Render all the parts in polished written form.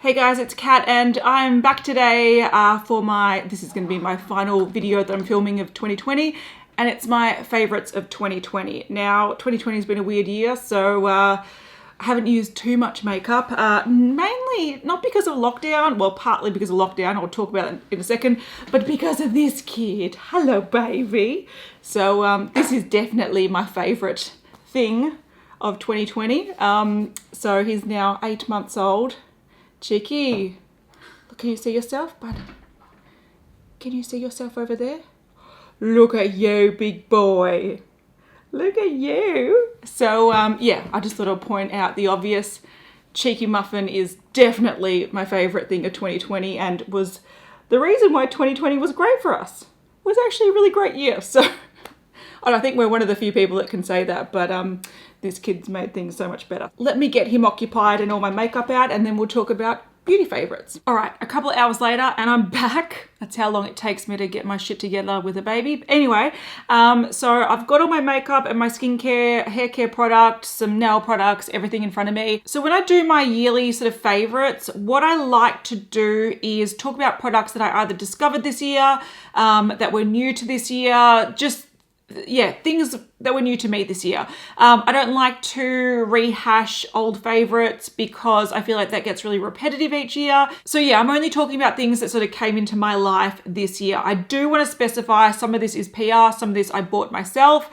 Hey guys, it's Kat and I'm back today for this is going to be my final video that I'm filming of 2020 and it's my favorites of 2020. Now, 2020 has been a weird year, so I haven't used too much makeup, mainly not because of lockdown, well partly because of lockdown, I'll talk about it in a second, but because of this kid. Hello baby. So this is definitely my favorite thing of 2020. So he's now 8 months old. Cheeky. Look, can you see yourself, bud? Can you see yourself over there? Look at you, big boy. Look at you. So, yeah, I just thought I'd point out the obvious. Cheeky Muffin is definitely my favorite thing of 2020 and was the reason why 2020 was great for us. It was actually a really great year. So, I think we're one of the few people that can say that, but this kid's made things so much better. Let me get him occupied and all my makeup out and then we'll talk about beauty favorites. All right, a couple of hours later and I'm back. That's how long it takes me to get my shit together with a baby. Anyway, so I've got all my makeup and my skincare, hair care products, some nail products, everything in front of me. So when I do my yearly sort of favorites, what I like to do is talk about products that I either discovered this year, that were new to this year, just yeah, things that were new to me this year. I don't like to rehash old favorites because I feel like that gets really repetitive each year. So yeah, I'm only talking about things that sort of came into my life this year. I do want to specify some of this is PR, some of this I bought myself.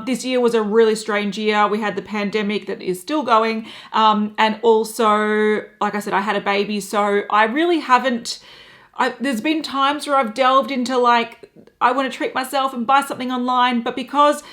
This year was a really strange year. We had the pandemic that is still going. And also, like I said, I had a baby. So I really haven't, there's been times where I've delved into like, I want to treat myself and buy something online, but because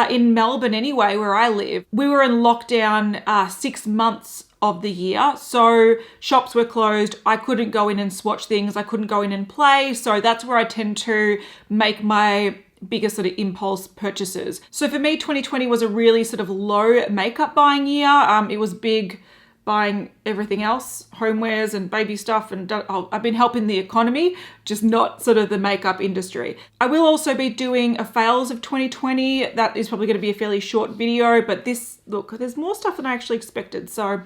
in Melbourne anyway, where I live, we were in lockdown 6 months of the year. So shops were closed. I couldn't go in and swatch things. I couldn't go in and play. So that's where I tend to make my biggest sort of impulse purchases. So for me, 2020 was a really sort of low makeup buying year. It was big buying everything else, homewares and baby stuff, and I've been helping the economy, just not sort of the makeup industry. I will also be doing a fails of 2020. That is probably going to be a fairly short video, but this, look, there's more stuff than I actually expected. So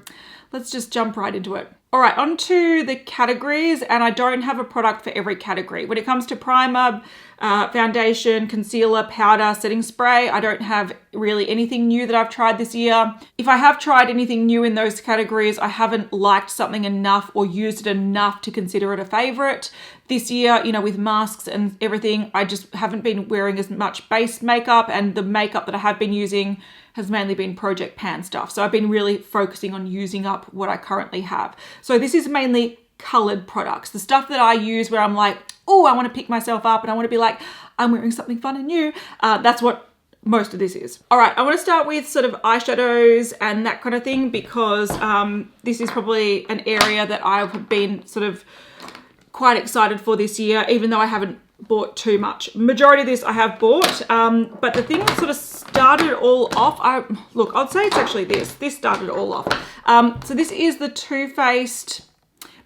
let's just jump right into it. All right, on to the categories, and I don't have a product for every category. When it comes to primer, foundation, concealer, powder, setting spray, I don't have really anything new that I've tried this year. If I have tried anything new in those categories, I haven't liked something enough or used it enough to consider it a favorite. This year, you know, with masks and everything, I just haven't been wearing as much base makeup, and the makeup that I have been using has mainly been Project Pan stuff. So I've been really focusing on using up what I currently have. So this is mainly colored products, the stuff that I use where I'm like, oh, I want to pick myself up and I want to be like, I'm wearing something fun and new. That's what most of this is. All right, I want to start with sort of eyeshadows and that kind of thing because this is probably an area that I've been sort of quite excited for this year, even though I haven't bought too much. Majority of this I have bought, but the thing that sort of started it all off, I'd say it's actually this started it all off. So this is the Too Faced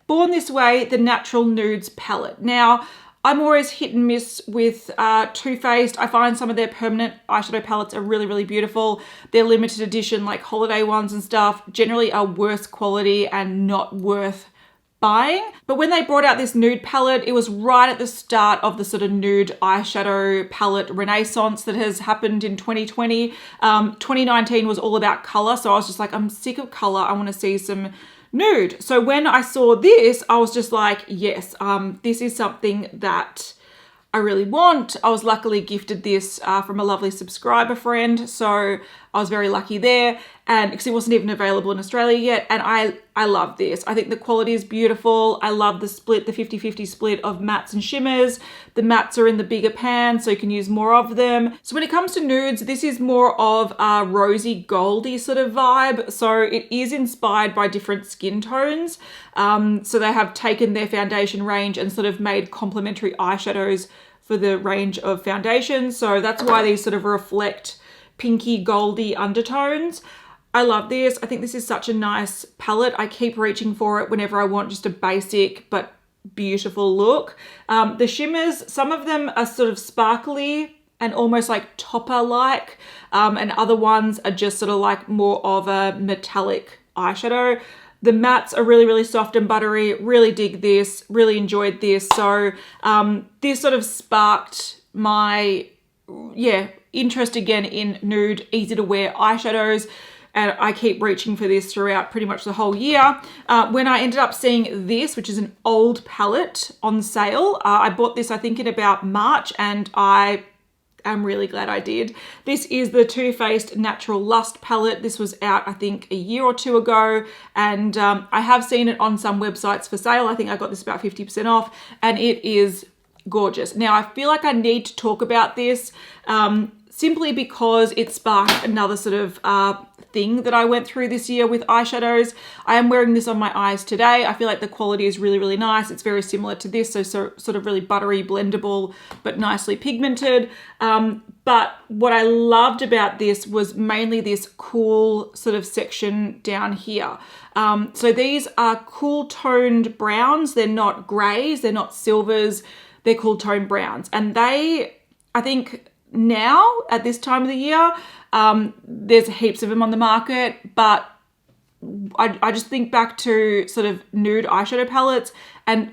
Born This Way, the Natural Nudes palette. Now, I'm always hit and miss with Too Faced. I find some of their permanent eyeshadow palettes are really, really beautiful. Their limited edition, like holiday ones and stuff, generally are worse quality and not worth buying. But when they brought out this nude palette, it was right at the start of the sort of nude eyeshadow palette renaissance that has happened in 2020. 2019 was all about color. So I was just like, I'm sick of color. I want to see some nude. So when I saw this, I was just like, yes, this is something that I really want. I was luckily gifted this from a lovely subscriber friend. So I was very lucky there, and because it wasn't even available in Australia yet. And I love this. I think the quality is beautiful. I love the split, the 50-50 split of mattes and shimmers. The mattes are in the bigger pan, so you can use more of them. So when it comes to nudes, this is more of a rosy goldy sort of vibe. So it is inspired by different skin tones. So they have taken their foundation range and sort of made complementary eyeshadows for the range of foundations. So that's why these sort of reflect pinky goldy undertones. I love this. I think this is such a nice palette. I keep reaching for it whenever I want just a basic but beautiful look. The shimmers, some of them are sort of sparkly and almost like topper-like, and other ones are just sort of like more of a metallic eyeshadow. The mattes are really, really soft and buttery. Really dig this, really enjoyed this. So this sort of sparked my, interest again in nude, easy to wear eyeshadows. And I keep reaching for this throughout pretty much the whole year. When I ended up seeing this, which is an old palette on sale, I bought this I think in about March, and I'm really glad I did. This is the Too Faced Natural Lust palette. This was out I think a year or two ago, and I have seen it on some websites for sale. I think I got this about 50% off, and it is gorgeous. Now I feel like I need to talk about this simply because it sparked another sort of thing that I went through this year with eyeshadows. I am wearing this on my eyes today. I feel like the quality is really, really nice. It's very similar to this, so sort of really buttery, blendable, but nicely pigmented. But what I loved about this was mainly this cool sort of section down here. So these are cool toned browns. They're not grays, they're not silvers, they're cool toned browns. And they, I think now at this time of the year, there's heaps of them on the market, but I just think back to sort of nude eyeshadow palettes, and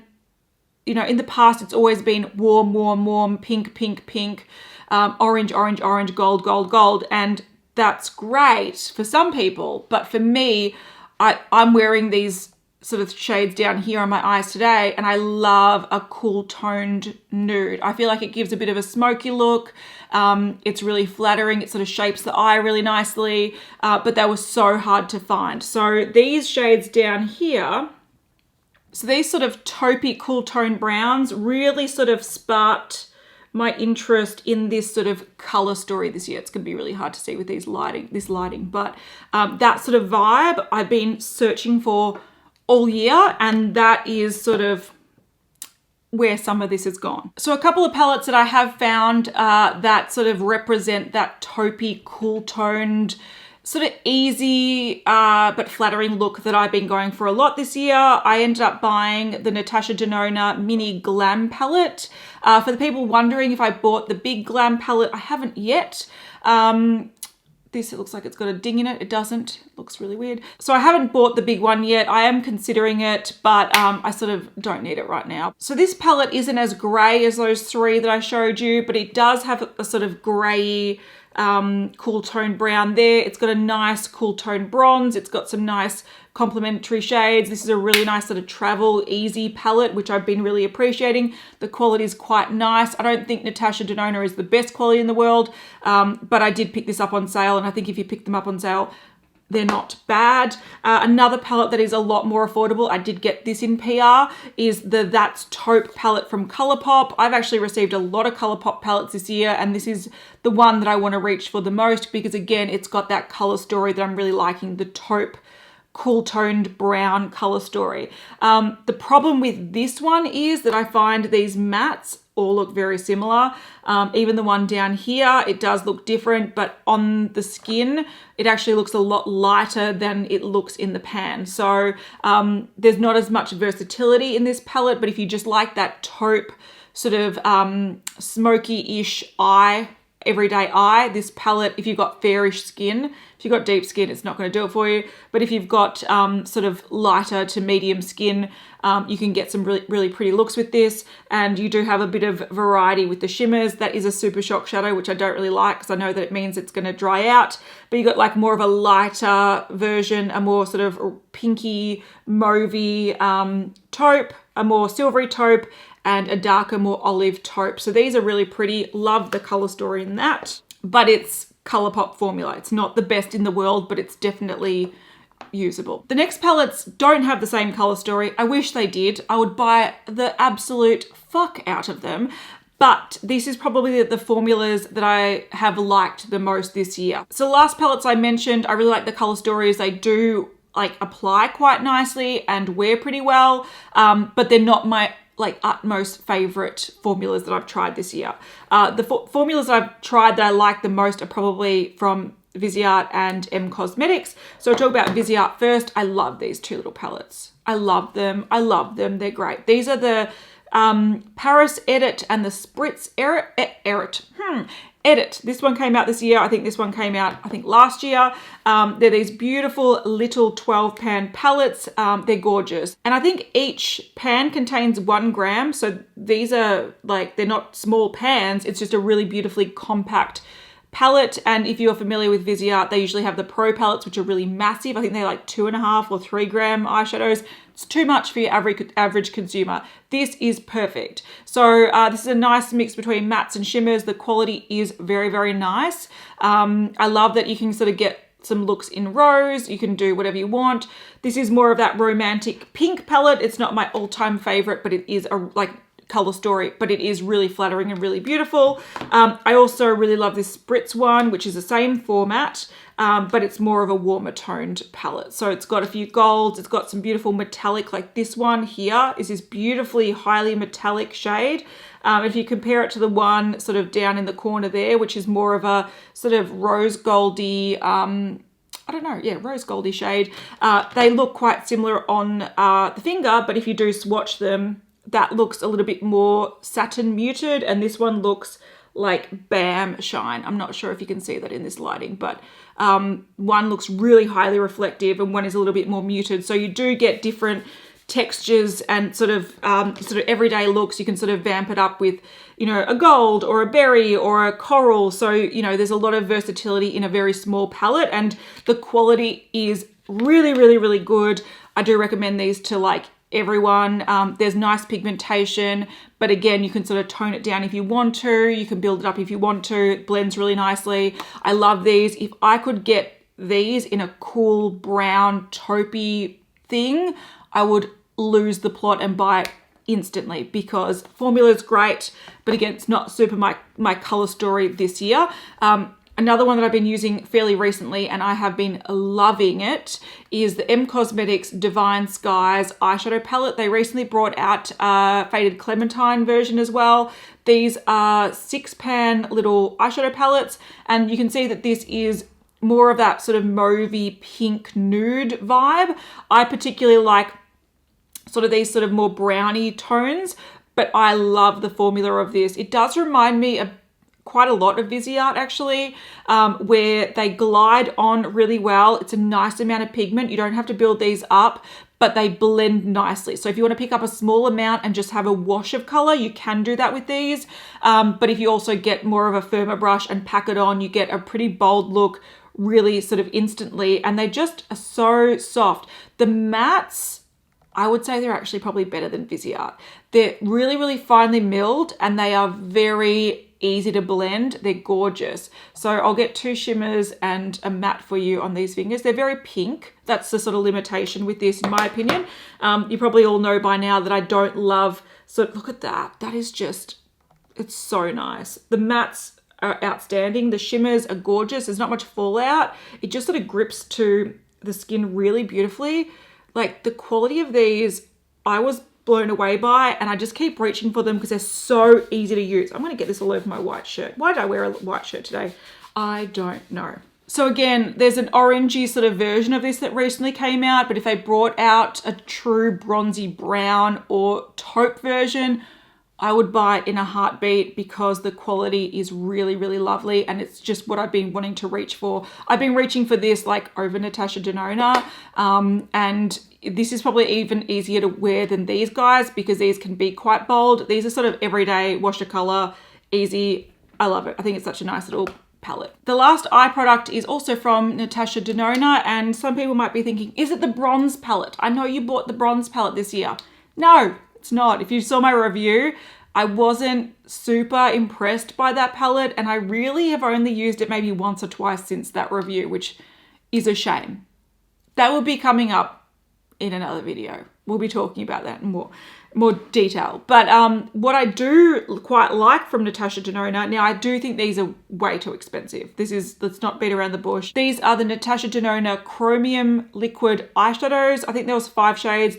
you know, in the past it's always been warm, warm, warm, pink, pink, pink, orange, orange, orange, gold, gold, gold, and that's great for some people, but for me, I'm wearing these sort of shades down here on my eyes today, and I love a cool toned nude. I feel like it gives a bit of a smoky look. It's really flattering. It sort of shapes the eye really nicely, but they were so hard to find. So these shades down here, so these sort of taupey cool tone browns really sort of sparked my interest in this sort of color story this year. It's going to be really hard to see with this lighting, but that sort of vibe I've been searching for all year, and that is sort of where some of this has gone. So a couple of palettes that I have found that sort of represent that taupey, cool toned, sort of easy but flattering look that I've been going for a lot this year. I ended up buying the Natasha Denona Mini Glam palette. For the people wondering if I bought the big Glam palette, I haven't yet. This, it looks like it's got a ding in it. It doesn't. It looks really weird. So I haven't bought the big one yet. I am considering it, but I sort of don't need it right now. So this palette isn't as grey as those three that I showed you, but it does have a sort of grey, cool tone brown there. It's got a nice cool tone bronze. It's got some nice complementary shades. This is a really nice sort of travel easy palette, which I've been really appreciating. The quality is quite nice. I don't think Natasha Denona is the best quality in the world, but I did pick this up on sale, and I think if you pick them up on sale, they're not bad. Another palette that is a lot more affordable, I did get this in PR, is the That's Taupe palette from Colourpop. I've actually received a lot of Colourpop palettes this year, and this is the one that I want to reach for the most because, again, it's got that color story that I'm really liking, the taupe cool toned brown color story. The problem with this one is that I find these mattes all look very similar. Even the one down here, it does look different, but on the skin, it actually looks a lot lighter than it looks in the pan. So there's not as much versatility in this palette, but if you just like that taupe sort of smoky-ish eye, everyday eye, this palette, if you've got fairish skin, if you've got deep skin, it's not going to do it for you. But if you've got sort of lighter to medium skin, you can get some really, really pretty looks with this. And you do have a bit of variety with the shimmers. That is a super shock shadow, which I don't really like because I know that it means it's going to dry out. But you got like more of a lighter version, a more sort of pinky, mauvey taupe, a more silvery taupe, and a darker, more olive taupe. So these are really pretty. Love the color story in that, but it's Colourpop formula. It's not the best in the world, but it's definitely usable. The next palettes don't have the same color story. I wish they did. I would buy the absolute fuck out of them. But this is probably the formulas that I have liked the most this year. So the last palettes I mentioned, I really like the color stories. They do like apply quite nicely and wear pretty well, but they're not my like utmost favorite formulas that I've tried this year. The formulas I've tried that I like the most are probably from Viseart and M Cosmetics. So I'll talk about Viseart first. I love these two little palettes. I love them. I love them. They're great. These are the Paris Edit and the Spritz Edit. This one came out this year. I think this one came out, I think last year. They're these beautiful little 12 pan palettes. They're gorgeous. And I think each pan contains 1 gram. So these are like, they're not small pans. It's just a really beautifully compact palette. And if you're familiar with Viseart, they usually have the Pro palettes, which are really massive. I think they're like 2.5 or 3 gram eyeshadows. It's too much for your average consumer. This is perfect. So this is a nice mix between mattes and shimmers. The quality is very, very nice. I love that you can sort of get some looks in rose. You can do whatever you want. This is more of that romantic pink palette. It's not my all-time favorite, but it is a color story, but it is really flattering and really beautiful. I also really love this Spritz one, which is the same format, but it's more of a warmer toned palette. So it's got a few golds. It's got some beautiful metallic, like this one here is this beautifully highly metallic shade. If you compare it to the one sort of down in the corner there, which is more of a sort of rose goldy, I don't know, yeah, rose goldy shade. They look quite similar on the finger, but if you do swatch them, that looks a little bit more satin muted, and this one looks like bam shine. I'm not sure if you can see that in this lighting, but one looks really highly reflective and one is a little bit more muted. So you do get different textures and sort of everyday looks. You can sort of vamp it up with, you know, a gold or a berry or a coral. So, you know, there's a lot of versatility in a very small palette, and the quality is really, really, really good. I do recommend these to like everyone. There's nice pigmentation, but again, you can sort of tone it down if you want to. You can build it up if you want to. It blends really nicely. I love these. If I could get these in a cool brown taupey thing, I would lose the plot and buy it instantly, because formula is great, but again, it's not super my color story this year. Another one that I've been using fairly recently, and I have been loving it, is the M Cosmetics Divine Skies eyeshadow palette. They recently brought out a Faded Clementine version as well. These are 6-pan little eyeshadow palettes, and you can see that this is more of that sort of mauvey pink nude vibe. I particularly like sort of these sort of more browny tones, but I love the formula of this. It does remind me of quite a lot of Viseart actually, where they glide on really well. It's a nice amount of pigment. You don't have to build these up, but they blend nicely. So if you want to pick up a small amount and just have a wash of color, you can do that with these. But if you also get more of a firmer brush and pack it on, you get a pretty bold look really sort of instantly, and they just are so soft. The mattes, I would say they're actually probably better than Viseart. They're really, really finely milled, and they are very easy to blend. They're gorgeous. So I'll get 2 shimmers and a matte for you on these fingers. They're very pink. That's the sort of limitation with this, in my opinion. You probably all know by now that I don't love, so look at that. That is just, it's so nice. The mattes are outstanding. The shimmers are gorgeous. There's not much fallout. It just sort of grips to the skin really beautifully. Like the quality of these, I was blown away by, and I just keep reaching for them because they're so easy to use. I'm going to get this all over my white shirt. Why did I wear a white shirt today? I don't know. So again, there's an orangey sort of version of this that recently came out, but if they brought out a true bronzy brown or taupe version, I would buy it in a heartbeat, because the quality is really, really lovely, and it's just what I've been wanting to reach for. I've been reaching for this like over Natasha Denona, and this is probably even easier to wear than these guys, because these can be quite bold. These are sort of everyday wash of color, easy. I love it. I think it's such a nice little palette. The last eye product is also from Natasha Denona, and some people might be thinking, is it the bronze palette? I know you bought the bronze palette this year. No, it's not. If you saw my review, I wasn't super impressed by that palette, and I really have only used it maybe once or twice since that review, which is a shame. That will be coming up in another video. We'll be talking about that in more detail. But what I do quite like from Natasha Denona, now I do think these are way too expensive. Let's not beat around the bush. These are the Natasha Denona Chromium Liquid Eyeshadows. I think there was 5 shades.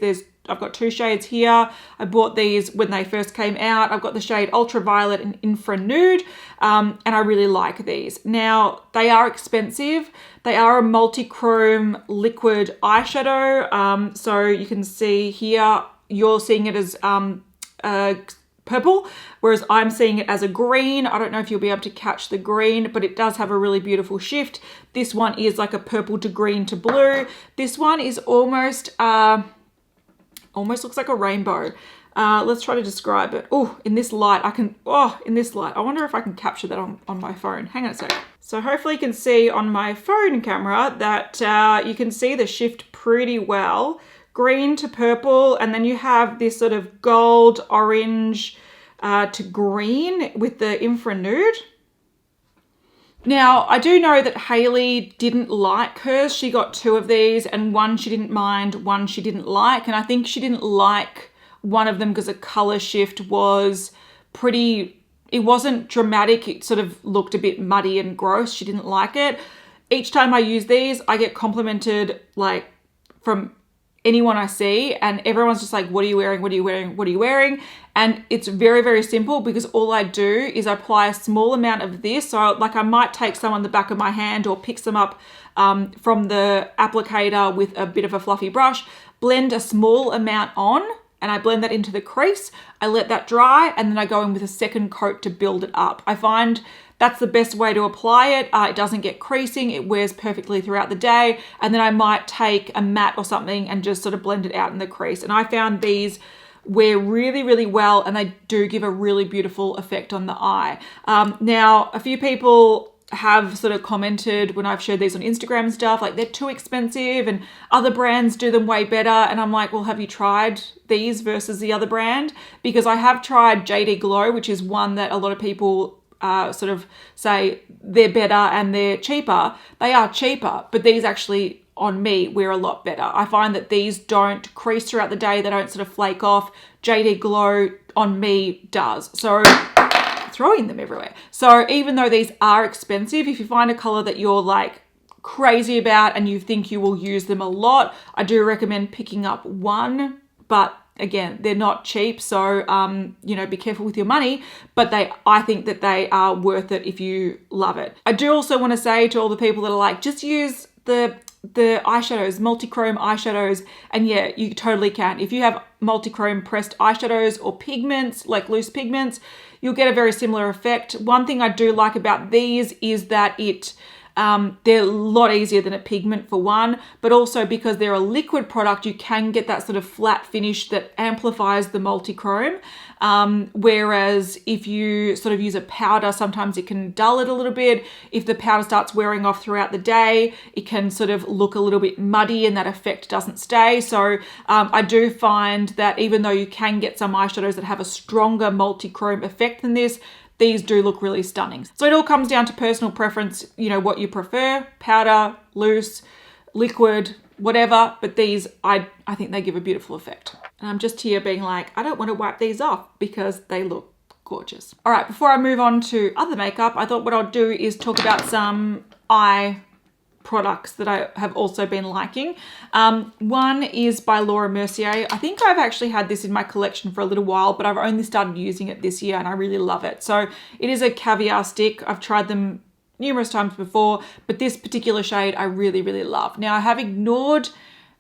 I've got 2 shades here. I bought these when they first came out. I've got the shade Ultraviolet and Infra Nude, and I really like these. Now, they are expensive. They are a multi-chrome liquid eyeshadow. So you can see here, you're seeing it as purple, whereas I'm seeing it as a green. I don't know if you'll be able to catch the green, but it does have a really beautiful shift. This one is like a purple to green to blue. This one is almost looks like a rainbow. Let's try to describe it. Oh, in this light, in this light, I wonder if I can capture that on my phone. Hang on a sec. So hopefully you can see on my phone camera that you can see the shift pretty well. Green to purple, and then you have this sort of gold, orange to green with the infra nude. Now, I do know that Hayley didn't like hers. She got 2 of these, and one she didn't mind, one she didn't like. And I think she didn't like one of them because the color shift was pretty, it wasn't dramatic. It sort of looked a bit muddy and gross. She didn't like it. Each time I use these, I get complimented like from anyone I see, and everyone's just like, what are you wearing? What are you wearing? What are you wearing? And it's very, very simple because all I do is I apply a small amount of this. So like I might take some on the back of my hand or pick some up from the applicator with a bit of a fluffy brush, blend a small amount on, and I blend that into the crease. I let that dry, and then I go in with a second coat to build it up. I find that's the best way to apply it. It doesn't get creasing. It wears perfectly throughout the day. And then I might take a matte or something and just sort of blend it out in the crease. And I found these wear really, really well, and they do give a really beautiful effect on the eye. Now, a few people have sort of commented when I've shared these on Instagram and stuff, like they're too expensive and other brands do them way better. And I'm like, well, have you tried these versus the other brand? Because I have tried JD Glow, which is one that a lot of people sort of say they're better and they're cheaper. They are cheaper, but these actually on me wear a lot better. I find that these don't crease throughout the day. They don't sort of flake off. JD Glow on me does. So throwing them everywhere. So even though these are expensive, if you find a color that you're like crazy about and you think you will use them a lot, I do recommend picking up one, but again, they're not cheap, so you know, be careful with your money, but I think that they are worth it if you love it. I do also want to say to all the people that are like, just use the eyeshadows, multi-chrome eyeshadows, and yeah, you totally can. If you have multi-chrome pressed eyeshadows or pigments, like loose pigments, you'll get a very similar effect. One thing I do like about these is that they're a lot easier than a pigment for one, but also because they're a liquid product, you can get that sort of flat finish that amplifies the multi-chrome. Whereas if you sort of use a powder, sometimes it can dull it a little bit. If the powder starts wearing off throughout the day, it can sort of look a little bit muddy and that effect doesn't stay. So I do find that even though you can get some eyeshadows that have a stronger multi-chrome effect than this, these do look really stunning. So it all comes down to personal preference, you know, what you prefer, powder, loose, liquid, whatever, but these, I think they give a beautiful effect. And I'm just here being like, I don't want to wipe these off because they look gorgeous. All right, before I move on to other makeup, I thought what I'll do is talk about some eye products that I have also been liking. One is by Laura Mercier. I think I've actually had this in my collection for a little while, but I've only started using it this year and I really love it. So it is a caviar stick. I've tried them numerous times before, but this particular shade I really, really love. Now I have ignored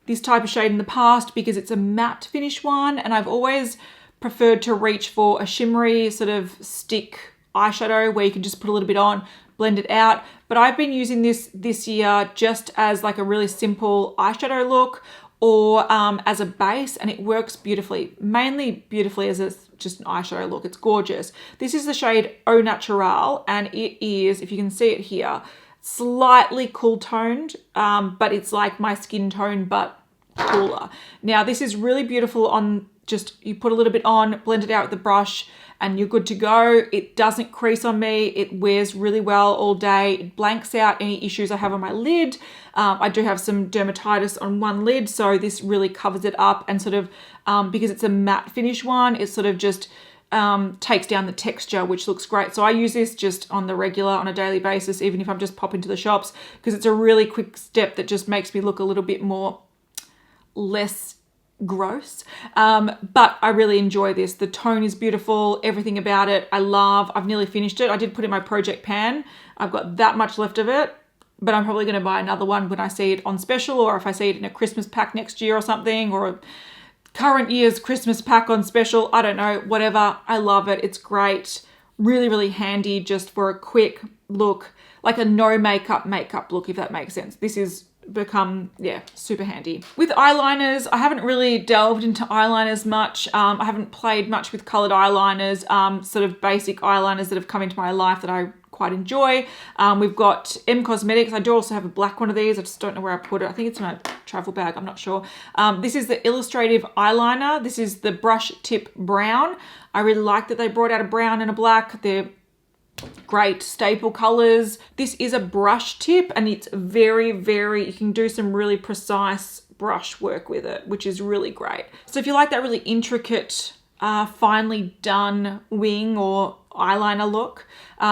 this type of shade in the past because it's a matte finish one, and I've always preferred to reach for a shimmery sort of stick eyeshadow where you can just put a little bit on, blend it out. But I've been using this year just as like a really simple eyeshadow look or as a base, and it works beautifully, mainly beautifully as just an eyeshadow look. It's gorgeous. This is the shade Au Naturel, and it is, if you can see it here, slightly cool toned, but it's like my skin tone, but cooler. Now this is really beautiful on just, you put a little bit on, blend it out with the brush, and you're good to go. It doesn't crease on me. It wears really well all day. It blanks out any issues I have on my lid. I do have some dermatitis on one lid, so this really covers it up, and sort of, because it's a matte finish one, it sort of just takes down the texture, which looks great. So I use this just on the regular, on a daily basis, even if I'm just popping to the shops, because it's a really quick step that just makes me look a little bit more less gross. But I really enjoy this. The tone is beautiful, everything about it I love. I've nearly finished it. I did put it in my project pan. I've got that much left of it, but I'm probably going to buy another one when I see it on special, or if I see it in a Christmas pack next year or something, or current year's Christmas pack on special. I don't know, whatever. I love it. It's great. Really, really handy just for a quick look, like a no makeup look, if that makes sense. This is become, yeah, super handy. With eyeliners, I haven't really delved into eyeliners much. I haven't played much with colored eyeliners, sort of basic eyeliners that have come into my life that I quite enjoy. We've got M Cosmetics. I do also have a black one of these. I just don't know where I put it. I think it's in my travel bag. I'm not sure. This is the Illustrative eyeliner. This is the brush tip brown. I really like that they brought out a brown and a black. They're great staple colors. This is a brush tip and it's very, you can do some really precise brush work with it, which is really great. So if you like that really intricate, finely done wing or eyeliner look,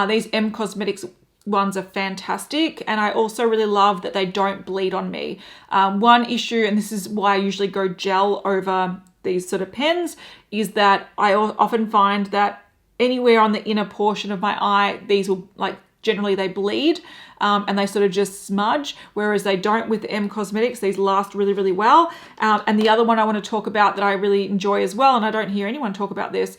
these M Cosmetics ones are fantastic. And I also really love that they don't bleed on me. One issue, and this is why I usually go gel over these sort of pens, is that I often find that anywhere on the inner portion of my eye, these will, like, generally they bleed and they sort of just smudge, whereas they don't with the M Cosmetics. These last really, really well. And the other one I want to talk about that I really enjoy as well, and I don't hear anyone talk about this,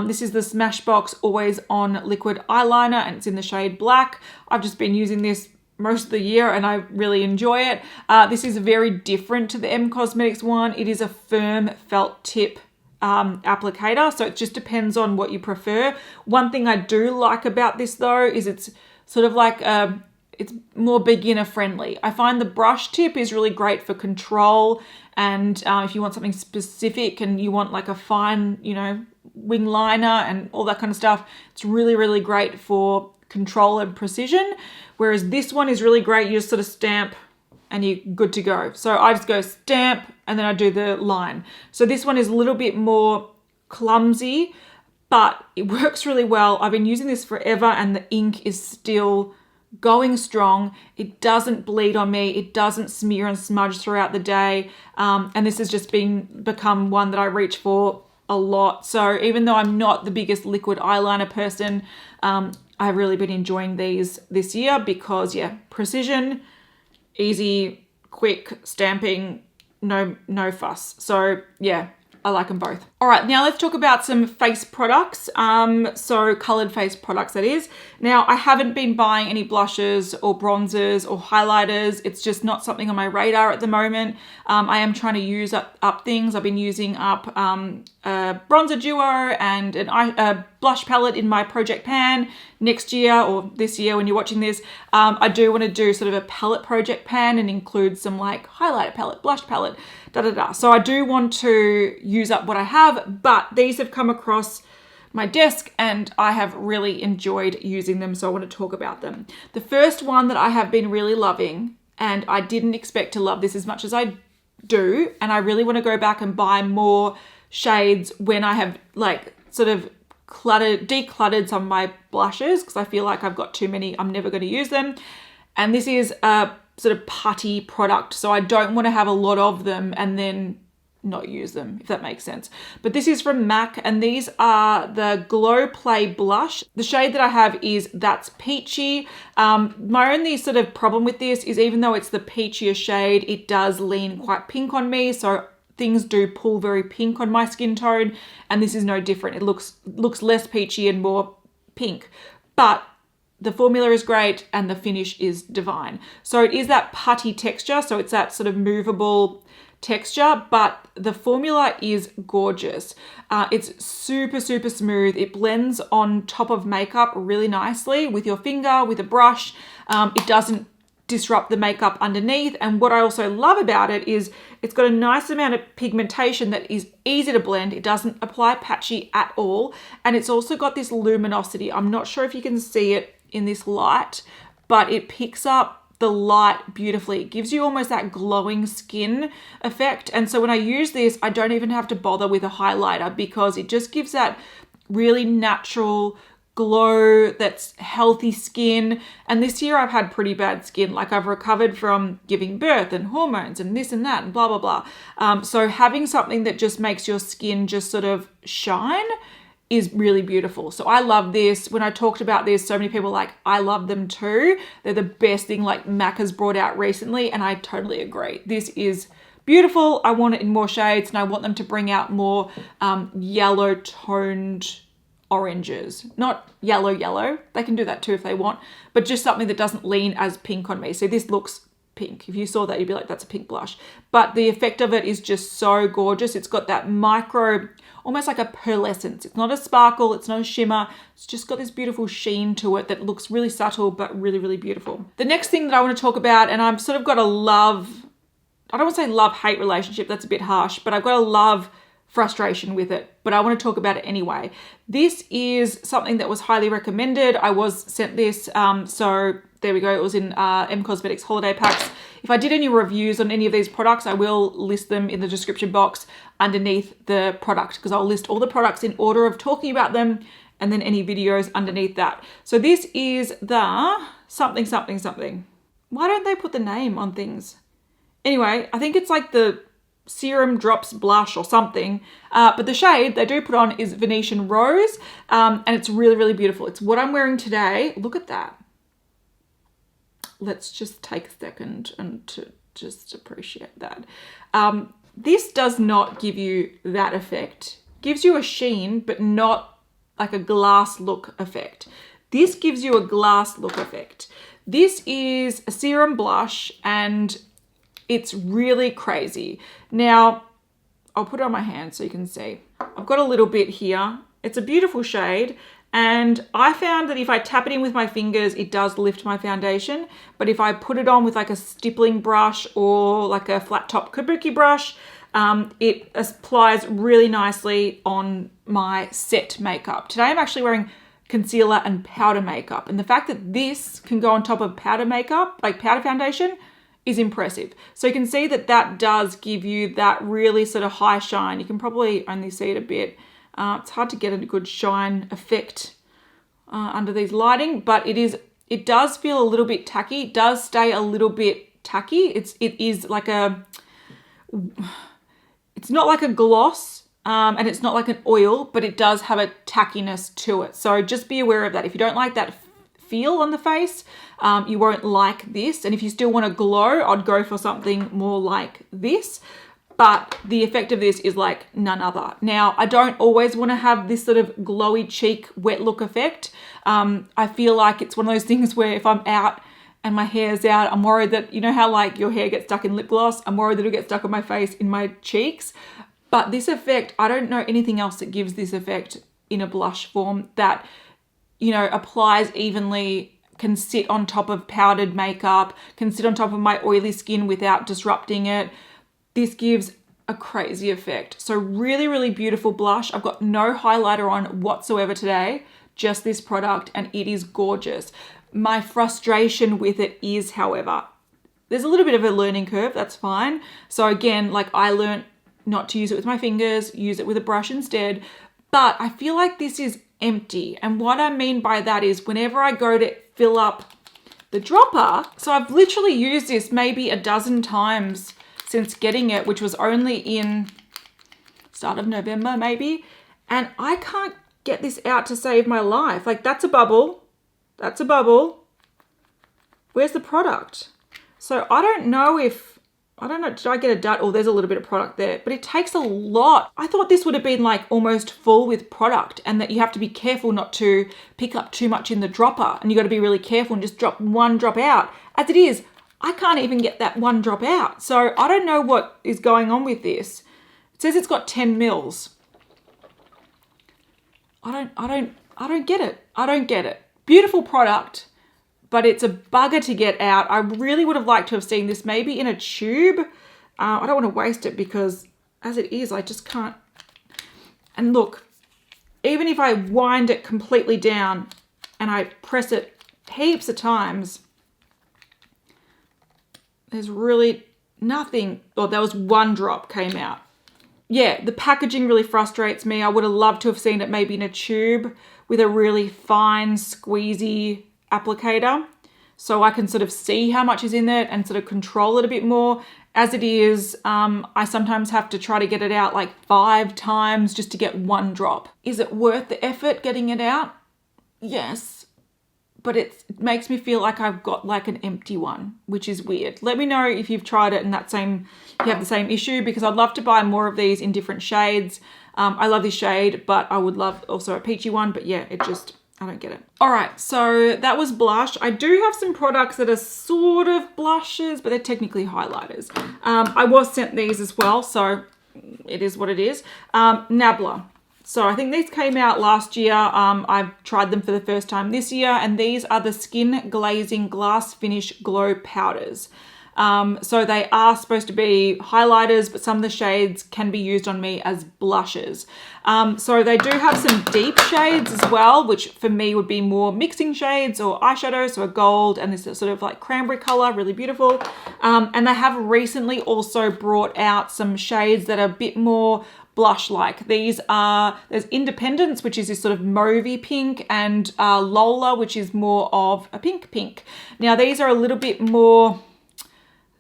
this is the Smashbox Always On Liquid Eyeliner, and it's in the shade black. I've just been using this most of the year and I really enjoy it. This is very different to the M Cosmetics one. It is a firm felt tip applicator, so it just depends on what you prefer. One thing I do like about this though is it's sort of like it's more beginner friendly. I find the brush tip is really great for control, and if you want something specific and you want like a fine, you know, wing liner and all that kind of stuff, it's really, really great for control and precision. Whereas this one is really great. You just sort of stamp and you're good to go. So I just go stamp and then I do the line. So this one is a little bit more clumsy, but it works really well. I've been using this forever and the ink is still going strong. It doesn't bleed on me. It doesn't smear and smudge throughout the day. And this has just become one that I reach for a lot. So even though I'm not the biggest liquid eyeliner person, I've really been enjoying these this year because, yeah, precision, easy, quick stamping, no fuss. So yeah, I like them both. All right, now let's talk about some face products. So colored face products, that is. Now, I haven't been buying any blushes or bronzers or highlighters. It's just not something on my radar at the moment. I am trying to use up things. I've been using up a bronzer duo and a blush palette in my project pan. Next year or this year when you're watching this, I do want to do sort of a palette project pan and include some like highlighter palette, blush palette, So I do want to use up what I have, but these have come across my desk and I have really enjoyed using them, so I want to talk about them. The first one that I have been really loving, and I didn't expect to love this as much as I do, and I really want to go back and buy more shades when I have like sort of decluttered some of my blushes, because I feel like I've got too many, I'm never going to use them. And this is a sort of putty product, so I don't want to have a lot of them and then not use them, if that makes sense. But this is from MAC, and these are the Glow Play Blush. The shade that I have is That's Peachy. My only sort of problem with this is, even though it's the peachier shade, it does lean quite pink on me, so things do pull very pink on my skin tone, and this is no different. It looks less peachy and more pink, but the formula is great and the finish is divine. So it is that putty texture, so it's that sort of movable texture, but the formula is gorgeous. It's super smooth. It blends on top of makeup really nicely with your finger, with a brush. It doesn't disrupt the makeup underneath. And what I also love about it is it's got a nice amount of pigmentation that is easy to blend. It doesn't apply patchy at all. And it's also got this luminosity. I'm not sure if you can see it in this light, but it picks up the light beautifully. It gives you almost that glowing skin effect. And so when I use this, I don't even have to bother with a highlighter, because it just gives that really natural glow, that's healthy skin. And this year I've had pretty bad skin. Like, I've recovered from giving birth and hormones and this and that and blah, blah, blah. So having something that just makes your skin just sort of shine is really beautiful. So I love this. When I talked about this, so many people were like, I love them too. They're the best thing like MAC has brought out recently, and I totally agree. This is beautiful. I want it in more shades, and I want them to bring out more yellow toned oranges. Not yellow. They can do that too if they want, but just something that doesn't lean as pink on me. So this looks pink. If you saw that, you'd be like, that's a pink blush. But the effect of it is just so gorgeous. It's got that micro, almost like a pearlescence. It's not a sparkle, it's not a shimmer. It's just got this beautiful sheen to it that looks really subtle, but really, really beautiful. The next thing that I want to talk about, and I've sort of got a love, I don't want to say love-hate relationship, that's a bit harsh, but I've got a love frustration with it, but I want to talk about it anyway. This is something that was highly recommended. I was sent this, so there we go. It was in M Cosmetics holiday packs. If I did any reviews on any of these products, I will list them in the description box underneath the product, because I'll list all the products in order of talking about them and then any videos underneath that. So this is the something. Why don't they put the name on things? Anyway, I think it's like the Serum Drops Blush or something, but the shade they do put on is Venetian Rose, and it's really, really beautiful. It's what I'm wearing today. Look at that. Let's just take a second and to just appreciate that. This does not give you that effect. It gives you a sheen, but not like a glass look effect. This gives you a glass look effect. This is a serum blush, and it's really crazy. Now, I'll put it on my hand so you can see. I've got a little bit here. It's a beautiful shade, and I found that if I tap it in with my fingers, it does lift my foundation. But if I put it on with like a stippling brush or like a flat top kabuki brush, it applies really nicely on my set makeup. Today I'm actually wearing concealer and powder makeup, and the fact that this can go on top of powder makeup, like powder foundation, is impressive. So you can see that that does give you that really sort of high shine. You can probably only see it a bit. It's hard to get a good shine effect under these lighting, but it does feel a little bit tacky. It does stay a little bit tacky. It is like it's not like a gloss, and it's not like an oil, but it does have a tackiness to it. So just be aware of that. If you don't like that feel on the face, you won't like this. And if you still want to glow, I'd go for something more like this. But the effect of this is like none other. Now, I don't always want to have this sort of glowy cheek wet look effect. I feel like it's one of those things where if I'm out and my hair's out, I'm worried that, you know how like your hair gets stuck in lip gloss? I'm worried that it'll get stuck on my face, in my cheeks. But this effect, I don't know anything else that gives this effect in a blush form that, you know, applies evenly, can sit on top of powdered makeup, can sit on top of my oily skin without disrupting it. This gives a crazy effect. So really, really beautiful blush. I've got no highlighter on whatsoever today, just this product, and it is gorgeous. My frustration with it is, however, there's a little bit of a learning curve, that's fine. So again, like I learned not to use it with my fingers, use it with a brush instead, but I feel like this is empty. And what I mean by that is whenever I go to fill up the dropper, so I've literally used this maybe a dozen times since getting it, which was only in start of November maybe, and I can't get this out to save my life. Like that's a bubble, that's a bubble. Where's the product? So I don't know, did I get a dud? Oh, there's a little bit of product there, but it takes a lot. I thought this would have been like almost full with product, and that you have to be careful not to pick up too much in the dropper, and you got to be really careful and just drop one drop out. As it is, I can't even get that one drop out. So I don't know what is going on with this. It says it's got 10 mils. I don't get it. I don't get it. Beautiful product, but it's a bugger to get out. I really would have liked to have seen this maybe in a tube. I don't want to waste it because as it is, I just can't. And look, even if I wind it completely down and I press it heaps of times, there's really nothing. Oh, there was one drop came out. Yeah, the packaging really frustrates me. I would have loved to have seen it maybe in a tube with a really fine, squeezy applicator, so I can sort of see how much is in it and sort of control it a bit more. As it is, I sometimes have to try to get it out like 5 times just to get one drop. Is it worth the effort getting it out? Yes, but it makes me feel like I've got like an empty one, which is weird. Let me know if you've tried it and you have the same issue, because I'd love to buy more of these in different shades. I love this shade, but I would love also a peachy one, but yeah, I don't get it. All right, so that was blush. I do have some products that are sort of blushes, but they're technically highlighters. I was sent these as well, so it is what it is. Nabla. So I think these came out last year. I've tried them for the first time this year, and these are the Skin Glazing Glass Finish Glow Powders. So they are supposed to be highlighters, but some of the shades can be used on me as blushes. So they do have some deep shades as well, which for me would be more mixing shades or eyeshadows, so a gold and this sort of like cranberry color, really beautiful. And they have recently also brought out some shades that are a bit more blush-like. There's Independence, which is this sort of mauvey pink, and Lola, which is more of a pink. Now these are a little bit more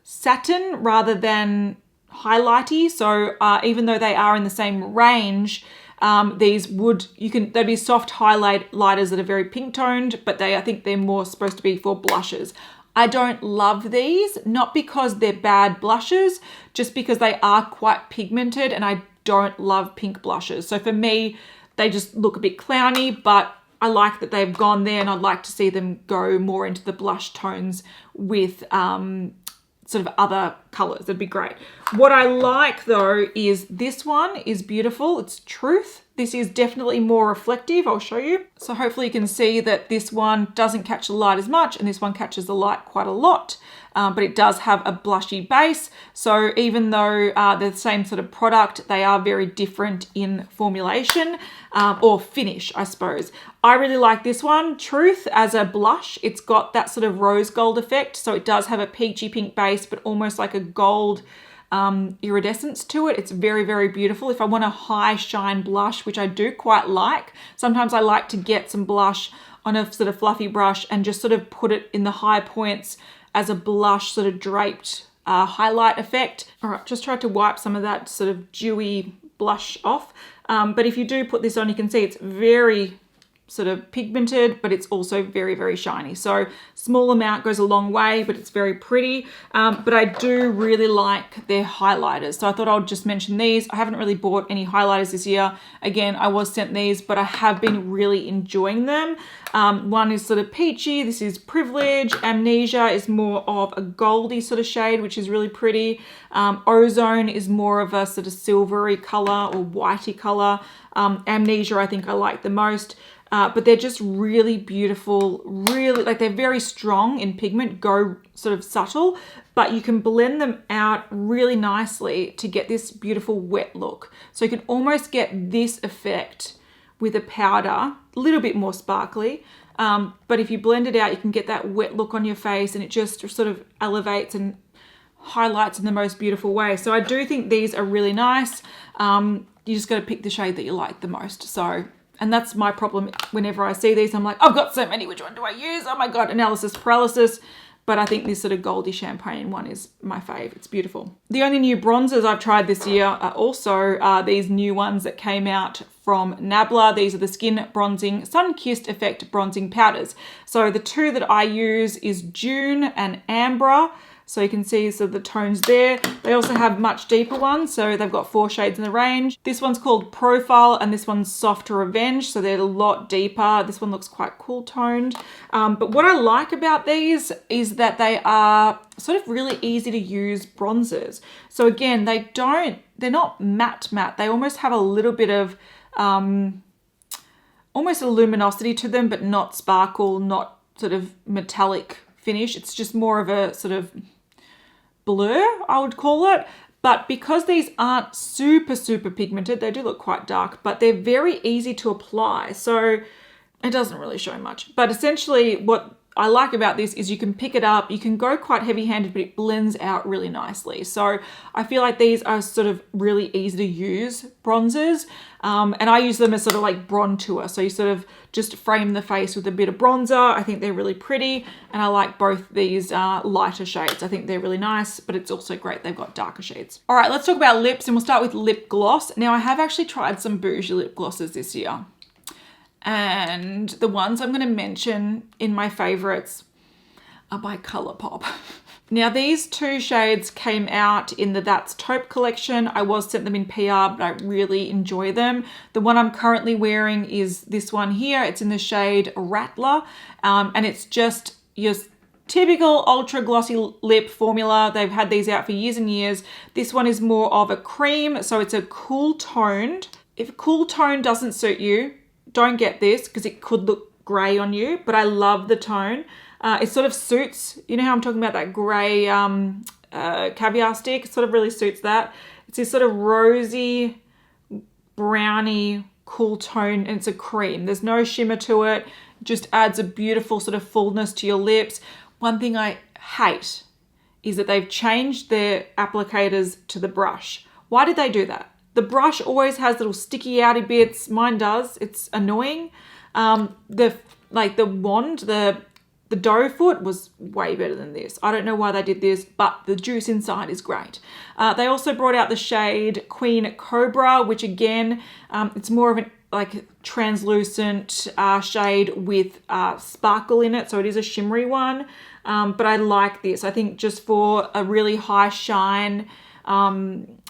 satin rather than highlighty, so even though they are in the same range, they'd be soft highlighters that are very pink toned, but I think they're more supposed to be for blushes. I don't love these, not because they're bad blushes, just because they are quite pigmented and I don't love pink blushes. So for me, they just look a bit clowny, but I like that they've gone there, and I'd like to see them go more into the blush tones with sort of other colors. That'd be great. What I like though is this one is beautiful. It's Truth. This is definitely more reflective. I'll show you. So hopefully you can see that this one doesn't catch the light as much, and this one catches the light quite a lot. But it does have a blushy base. So even though they're the same sort of product, they are very different in formulation or finish, I suppose. I really like this one, Truth, as a blush. It's got that sort of rose gold effect. So it does have a peachy pink base, but almost like a gold iridescence to it. It's very, very beautiful. If I want a high shine blush, which I do quite like, sometimes I like to get some blush on a sort of fluffy brush and just sort of put it in the high points as a blush sort of draped highlight effect. All right, just tried to wipe some of that sort of dewy blush off. But if you do put this on, you can see it's very sort of pigmented, but it's also very, very shiny. So small amount goes a long way, but it's very pretty. But I do really like their highlighters. So I thought I'll just mention these. I haven't really bought any highlighters this year. Again, I was sent these, but I have been really enjoying them. One is sort of peachy. This is Privilege. Amnesia is more of a goldy sort of shade, which is really pretty. Ozone is more of a sort of silvery color or whitey color. Amnesia, I think I like the most. But they're just really beautiful, really, like they're very strong in pigment, go sort of subtle, but you can blend them out really nicely to get this beautiful wet look. So you can almost get this effect with a powder, a little bit more sparkly, but if you blend it out, you can get that wet look on your face, and it just sort of elevates and highlights in the most beautiful way. So I do think these are really nice. You just got to pick the shade that you like the most. And that's my problem whenever I see these. I'm like, I've got so many, which one do I use? Oh my God, analysis paralysis. But I think this sort of goldy champagne one is my fave. It's beautiful. The only new bronzers I've tried this year are also these new ones that came out from Nabla. These are the Skin Bronzing Sun-Kissed Effect Bronzing Powders. So the two that I use is June and Ambra. So you can see the tones there. They also have much deeper ones. So they've got 4 shades in the range. This one's called Profile and this one's Soft to Revenge. So they're a lot deeper. This one looks quite cool toned. But what I like about these is that they are sort of really easy to use bronzers. So again, they're not matte. They almost have a little bit of almost a luminosity to them, but not sparkle, not sort of metallic finish. It's just more of a sort of blur, I would call it. But because these aren't super pigmented, they do look quite dark, but they're very easy to apply. So it doesn't really show much. But essentially what I like about this is you can pick it up, you can go quite heavy-handed, but it blends out really nicely. So I feel like these are sort of really easy to use bronzers. And I use them as sort of like bronzer. So you sort of just frame the face with a bit of bronzer. I think they're really pretty. And I like both these lighter shades. I think they're really nice, but it's also great they've got darker shades. All right, let's talk about lips, and we'll start with lip gloss. Now I have actually tried some bougie lip glosses this year. And the ones I'm going to mention in my favorites are by Colourpop. Now these two shades came out in the That's Taupe collection. I was sent them in PR, but I really enjoy them. The one I'm currently wearing is this one here. It's in the shade Rattler, and it's just your typical ultra glossy lip formula. They've had these out for years and years. This one is more of a cream, so it's a cool toned. If a cool tone doesn't suit you, don't get this because it could look grey on you, but I love the tone. It sort of suits, you know how I'm talking about that grey caviar stick? It sort of really suits that. It's this sort of rosy, browny, cool tone, and it's a cream. There's no shimmer to it. It just adds a beautiful sort of fullness to your lips. One thing I hate is that they've changed their applicators to the brush. Why did they do that? The brush always has little sticky outy bits. Mine does. It's annoying. The wand, the doe foot was way better than this. I don't know why they did this, but the juice inside is great. They also brought out the shade Queen Cobra, which again, it's more of an translucent shade with sparkle in it. So it is a shimmery one, but I like this. I think just for a really high shine,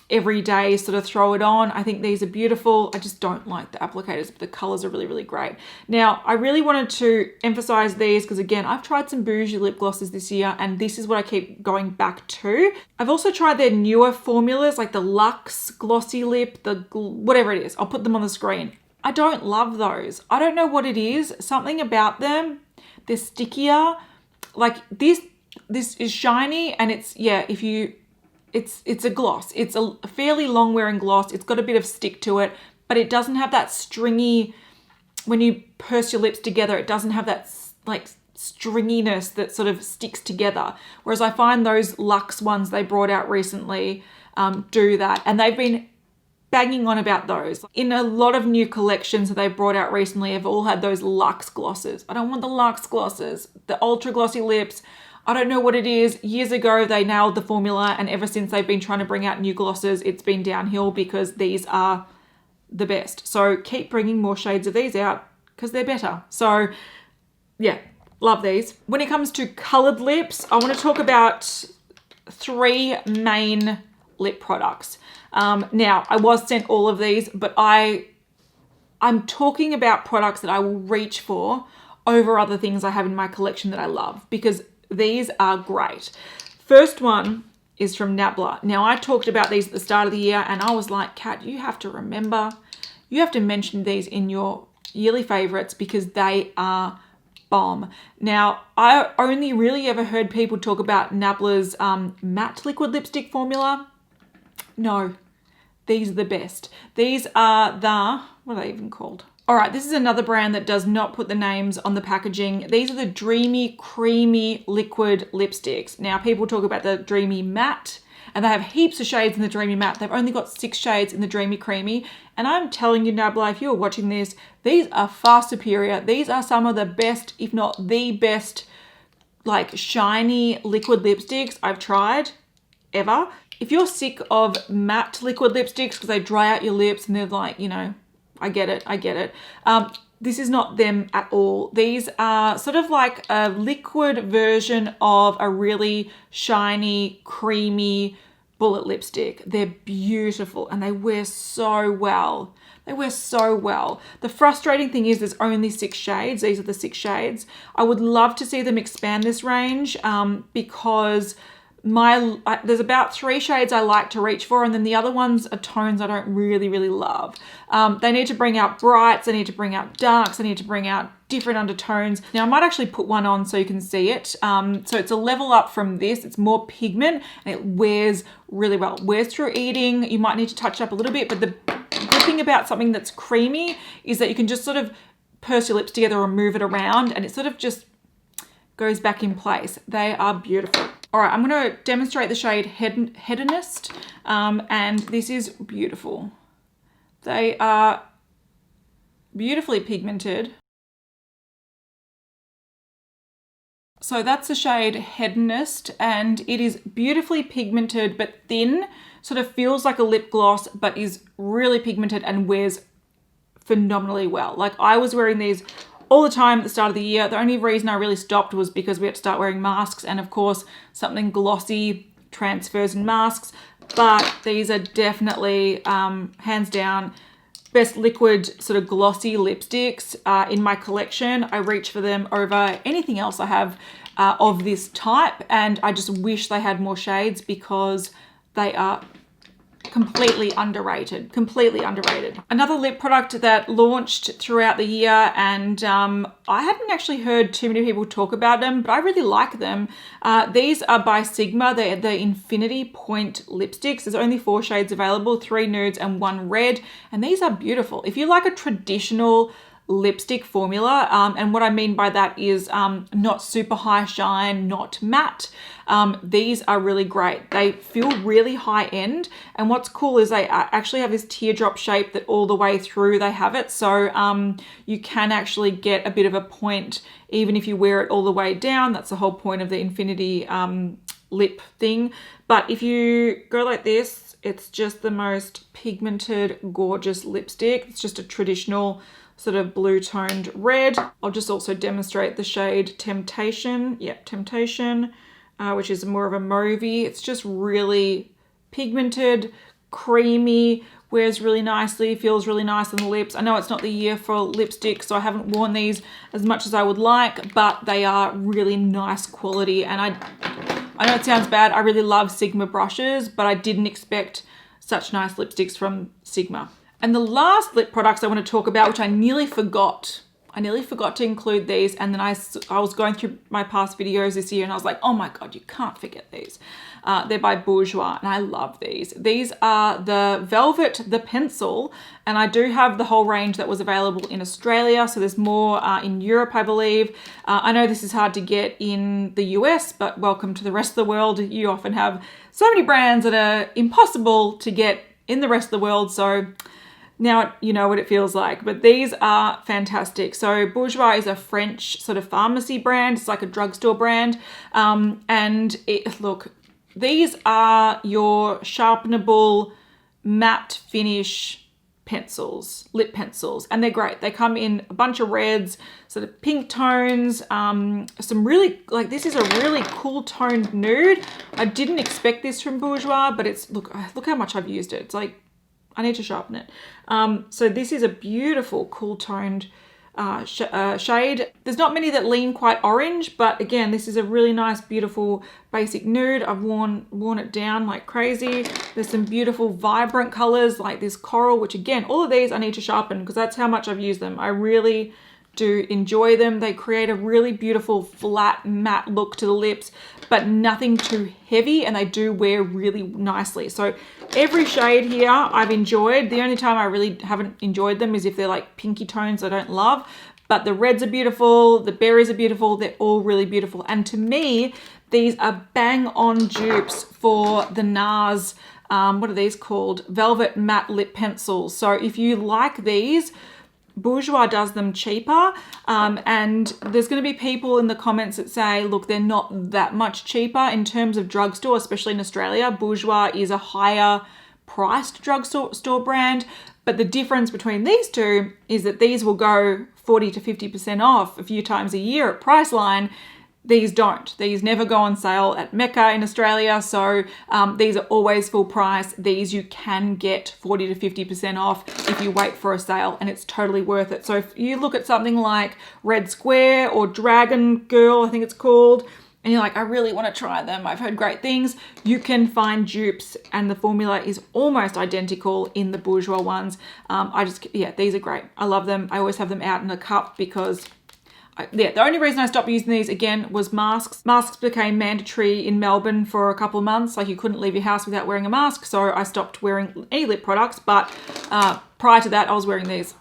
every day sort of throw it on. I think these are beautiful. I just don't like the applicators, but the colors are really, really great. Now, I really wanted to emphasize these because again, I've tried some bougie lip glosses this year and this is what I keep going back to. I've also tried their newer formulas like the Luxe Glossy Lip, whatever it is. I'll put them on the screen. I don't love those. I don't know what it is. Something about them. They're stickier. Like this is shiny and it's, yeah, it's a gloss. It's a fairly long wearing gloss. It's got a bit of stick to it, but it doesn't have that stringy, when you purse your lips together, it doesn't have that like stringiness that sort of sticks together. Whereas I find those Luxe ones they brought out recently do that. And they've been banging on about those. In a lot of new collections that they've brought out recently have all had those Luxe glosses. I don't want the Luxe glosses. The ultra glossy lips, I don't know what it is. Years ago, they nailed the formula, and ever since they've been trying to bring out new glosses, it's been downhill because these are the best. So keep bringing more shades of these out because they're better. So yeah, love these. When it comes to colored lips, I want to talk about 3 main lip products. Now, I was sent all of these, but I'm talking about products that I will reach for over other things I have in my collection that I love because these are great. First one is from Nabla. Now, I talked about these at the start of the year and I was like, Kat, you have to remember, you have to mention these in your yearly favorites because they are bomb. Now, I only really ever heard people talk about Nabla's matte liquid lipstick formula. No, these are the best. These are what are they even called? All right, this is another brand that does not put the names on the packaging. These are the Dreamy Creamy Liquid Lipsticks. Now, people talk about the Dreamy Matte, and they have heaps of shades in the Dreamy Matte. They've only got 6 shades in the Dreamy Creamy. And I'm telling you, Nabla, if you're watching this, these are far superior. These are some of the best, if not the best, like shiny liquid lipsticks I've tried ever. If you're sick of matte liquid lipsticks because they dry out your lips and they're like, you know, I get it. This is not them at all. These are sort of like a liquid version of a really shiny, creamy bullet lipstick. They're beautiful and they wear so well. They wear so well. The frustrating thing is there's only 6 shades. These are the 6 shades. I would love to see them expand this range because there's about 3 shades I like to reach for, and then the other ones are tones I don't really love. They need to bring out brights, they need to bring out darks, they need to bring out different undertones. Now I might actually put one on so you can see it. So it's a level up from this. It's more pigment and it wears really well. It wears through eating. You might need to touch it up a little bit, but the good thing about something that's creamy is that you can just sort of purse your lips together or move it around and it sort of just goes back in place. They are beautiful. All right, I'm going to demonstrate the shade Hedonist, and this is beautiful. They are beautifully pigmented. So that's the shade Hedonist, and it is beautifully pigmented but thin, sort of feels like a lip gloss but is really pigmented and wears phenomenally well. Like, I was wearing these all the time at the start of the year. The only reason I really stopped was because we had to start wearing masks, and of course something glossy transfers in masks. But these are definitely hands down best liquid sort of glossy lipsticks in my collection. I reach for them over anything else I have of this type, and I just wish they had more shades because they are completely underrated, completely underrated. Another lip product that launched throughout the year, and I hadn't actually heard too many people talk about them, but I really like them. These are by Sigma. They're the Infinity Point lipsticks. There's only 4 shades available, 3 nudes and 1 red, and these are beautiful. If you like a traditional lipstick formula, and what I mean by that is not super high shine, not matte. These are really great. They feel really high end, and what's cool is they actually have this teardrop shape that all the way through they have it, so you can actually get a bit of a point even if you wear it all the way down. That's the whole point of the Infinity lip thing. But if you go like this, it's just the most pigmented, gorgeous lipstick. It's just a traditional sort of blue toned red. I'll just also demonstrate the shade Temptation. Yep, Temptation, which is more of a mauvey. It's just really pigmented, creamy, wears really nicely, feels really nice on the lips. I know it's not the year for lipstick, so I haven't worn these as much as I would like, but they are really nice quality. And I know it sounds bad, I really love Sigma brushes, but I didn't expect such nice lipsticks from Sigma. And the last lip products I want to talk about, which I nearly forgot. I nearly forgot to include these, and then I was going through my past videos this year and I was like, oh my God, you can't forget these. They're by Bourgeois, and I love these. These are the Velvet the Pencil, and I do have the whole range that was available in Australia, so there's more in Europe, I believe. I know this is hard to get in the US, but welcome to the rest of the world. You often have so many brands that are impossible to get in the rest of the world, so now you know what it feels like, but these are fantastic. So Bourgeois is a French sort of pharmacy brand. It's like a drugstore brand. Look, these are your sharpenable matte finish pencils, lip pencils, and they're great. They come in a bunch of reds, sort of pink tones, some really, like, this is a really cool toned nude. I didn't expect this from Bourgeois, but it's, look how much I've used it. It's like, I need to sharpen it. So this is a beautiful cool toned shade. There's not many that lean quite orange, but again, this is a really nice, beautiful basic nude. I've worn it down like crazy. There's some beautiful vibrant colors like this coral, which again, all of these I need to sharpen because that's how much I've used them. I really do enjoy them. They create a really beautiful flat matte look to the lips, but nothing too heavy, and they do wear really nicely. So every shade here I've enjoyed. The only time I really haven't enjoyed them is if they're like pinky tones I don't love, but the reds are beautiful, the berries are beautiful, they're all really beautiful. And to me, these are bang on dupes for the NARS, what are these called? Velvet Matte Lip Pencils. So if you like these, Bourgeois does them cheaper, and there's going to be people in the comments that say, look, they're not that much cheaper in terms of drugstore, especially in Australia. Bourgeois is a higher priced drugstore brand, but the difference between these two is that these will go 40 to 50% off a few times a year at Priceline. These don't. These never go on sale at Mecca in Australia, so these are always full price. These you can get 40 to 50% off if you wait for a sale, and it's totally worth it. So if you look at something like Red Square or Dragon Girl, I think it's called, and you're like, I really want to try them, I've heard great things, you can find dupes, and the formula is almost identical in the Bourgeois ones. Yeah, these are great. I love them. I always have them out in a cup because the only reason I stopped using these again was masks. Masks became mandatory in Melbourne for a couple of months. Like, you couldn't leave your house without wearing a mask. So I stopped wearing any lip products. But prior to that, I was wearing these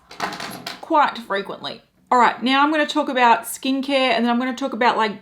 quite frequently. All right, now I'm going to talk about skincare, and then I'm going to talk about like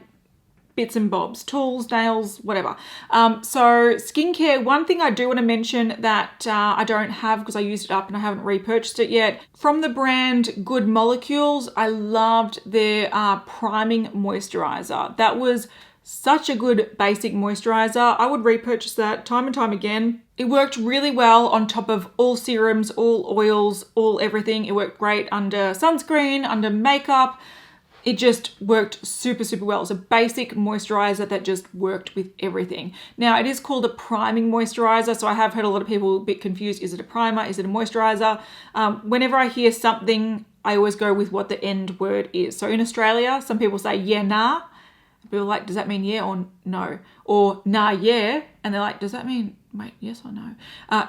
bits and bobs, tools, nails, whatever. So skincare, one thing I do want to mention that I don't have because I used it up and I haven't repurchased it yet. From the brand Good Molecules, I loved their priming moisturizer. That was Such a good basic moisturizer. I would repurchase that time and time again. It worked really well on top of all serums, all oils, all everything. It worked great under sunscreen, under makeup. It just worked super, super well. It's a basic moisturizer that just worked with everything. Now, it is called a priming moisturizer, so I have heard a lot of people a bit confused. Is it a primer? Is it a moisturizer? Whenever I hear something, I always go with what the end word is. So in Australia, some people say yeah, nah. People are like, does that mean yeah or no? Or nah, yeah. And they're like, does that mean, wait, yes or no?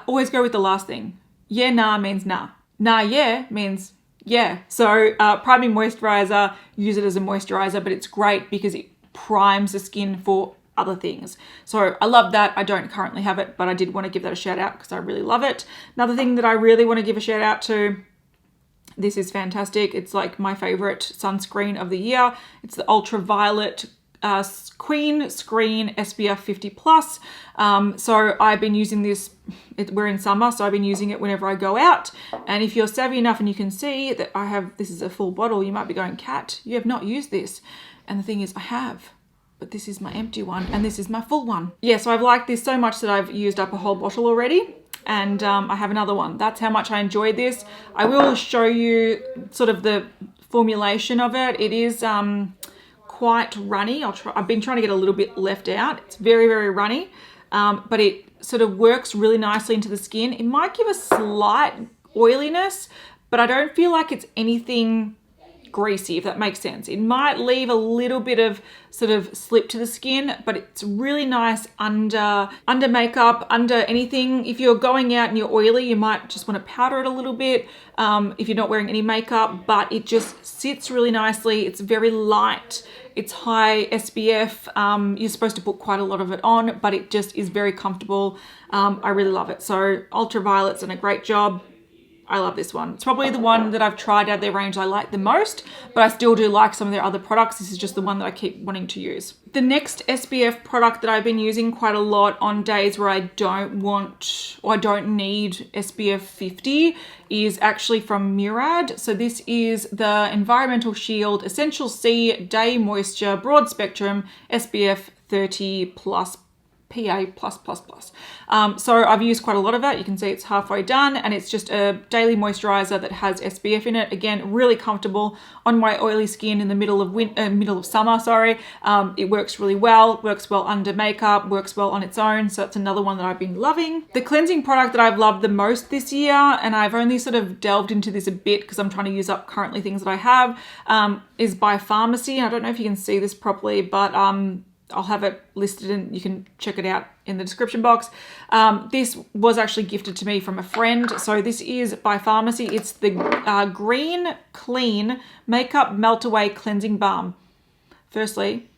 Always go with the last thing. Yeah, nah means nah. Nah, yeah means yeah. So priming moisturizer, use it as a moisturizer, but it's great because it primes the skin for other things. So I love that. I don't currently have it, but I did want to give that a shout out because I really love it. Another thing that I really want to give a shout out to, this is fantastic. It's like my favorite sunscreen of the year. It's the Ultraviolet Queen Screen SPF 50 plus. So I've been using this, we're in summer, so I've been using it whenever I go out. And if you're savvy enough and you can see that I have, this is a full bottle, you might be going, Kat, you have not used this. And the thing is, I have, but this is my empty one and this is my full one. Yeah, so I've liked this so much that I've used up a whole bottle already. And I have another one. That's how much I enjoyed this. I will show you sort of the formulation of it. It is quite runny. I've been trying to get a little bit left out. It's very, very runny, but it sort of works really nicely into the skin. It might give a slight oiliness, but I don't feel like it's anything greasy, if that makes sense. It might leave a little bit of sort of slip to the skin, but it's really nice under makeup, under anything. If you're going out and you're oily, you might just want to powder it a little bit if you're not wearing any makeup, but it just sits really nicely. It's very light. It's high SPF. You're supposed to put quite a lot of it on, but it just is very comfortable. I really love it. So Ultraviolet's done a great job. I love this one. It's probably the one that I've tried out of their range I like the most, but I still do like some of their other products. This is just the one that I keep wanting to use. The next SPF product that I've been using quite a lot on days where I don't want or I don't need SPF 50 is actually from Murad. So this is the Environmental Shield Essential C Day Moisture Broad Spectrum SPF 30 plus PA+++. So I've used quite a lot of it. You can see it's halfway done and it's just a daily moisturizer that has SPF in it. Again, really comfortable on my oily skin in the middle of summer, sorry. It works really well, works well under makeup, works well on its own. So it's another one that I've been loving. The cleansing product that I've loved the most this year, and I've only sort of delved into this a bit because I'm trying to use up currently things that I have, is by Pharmacy. I don't know if you can see this properly, but I'll have it listed and you can check it out in the description box. This was actually gifted to me from a friend. So this is by Pharmacy. It's the Green Clean Makeup Melt Away Cleansing Balm. Firstly,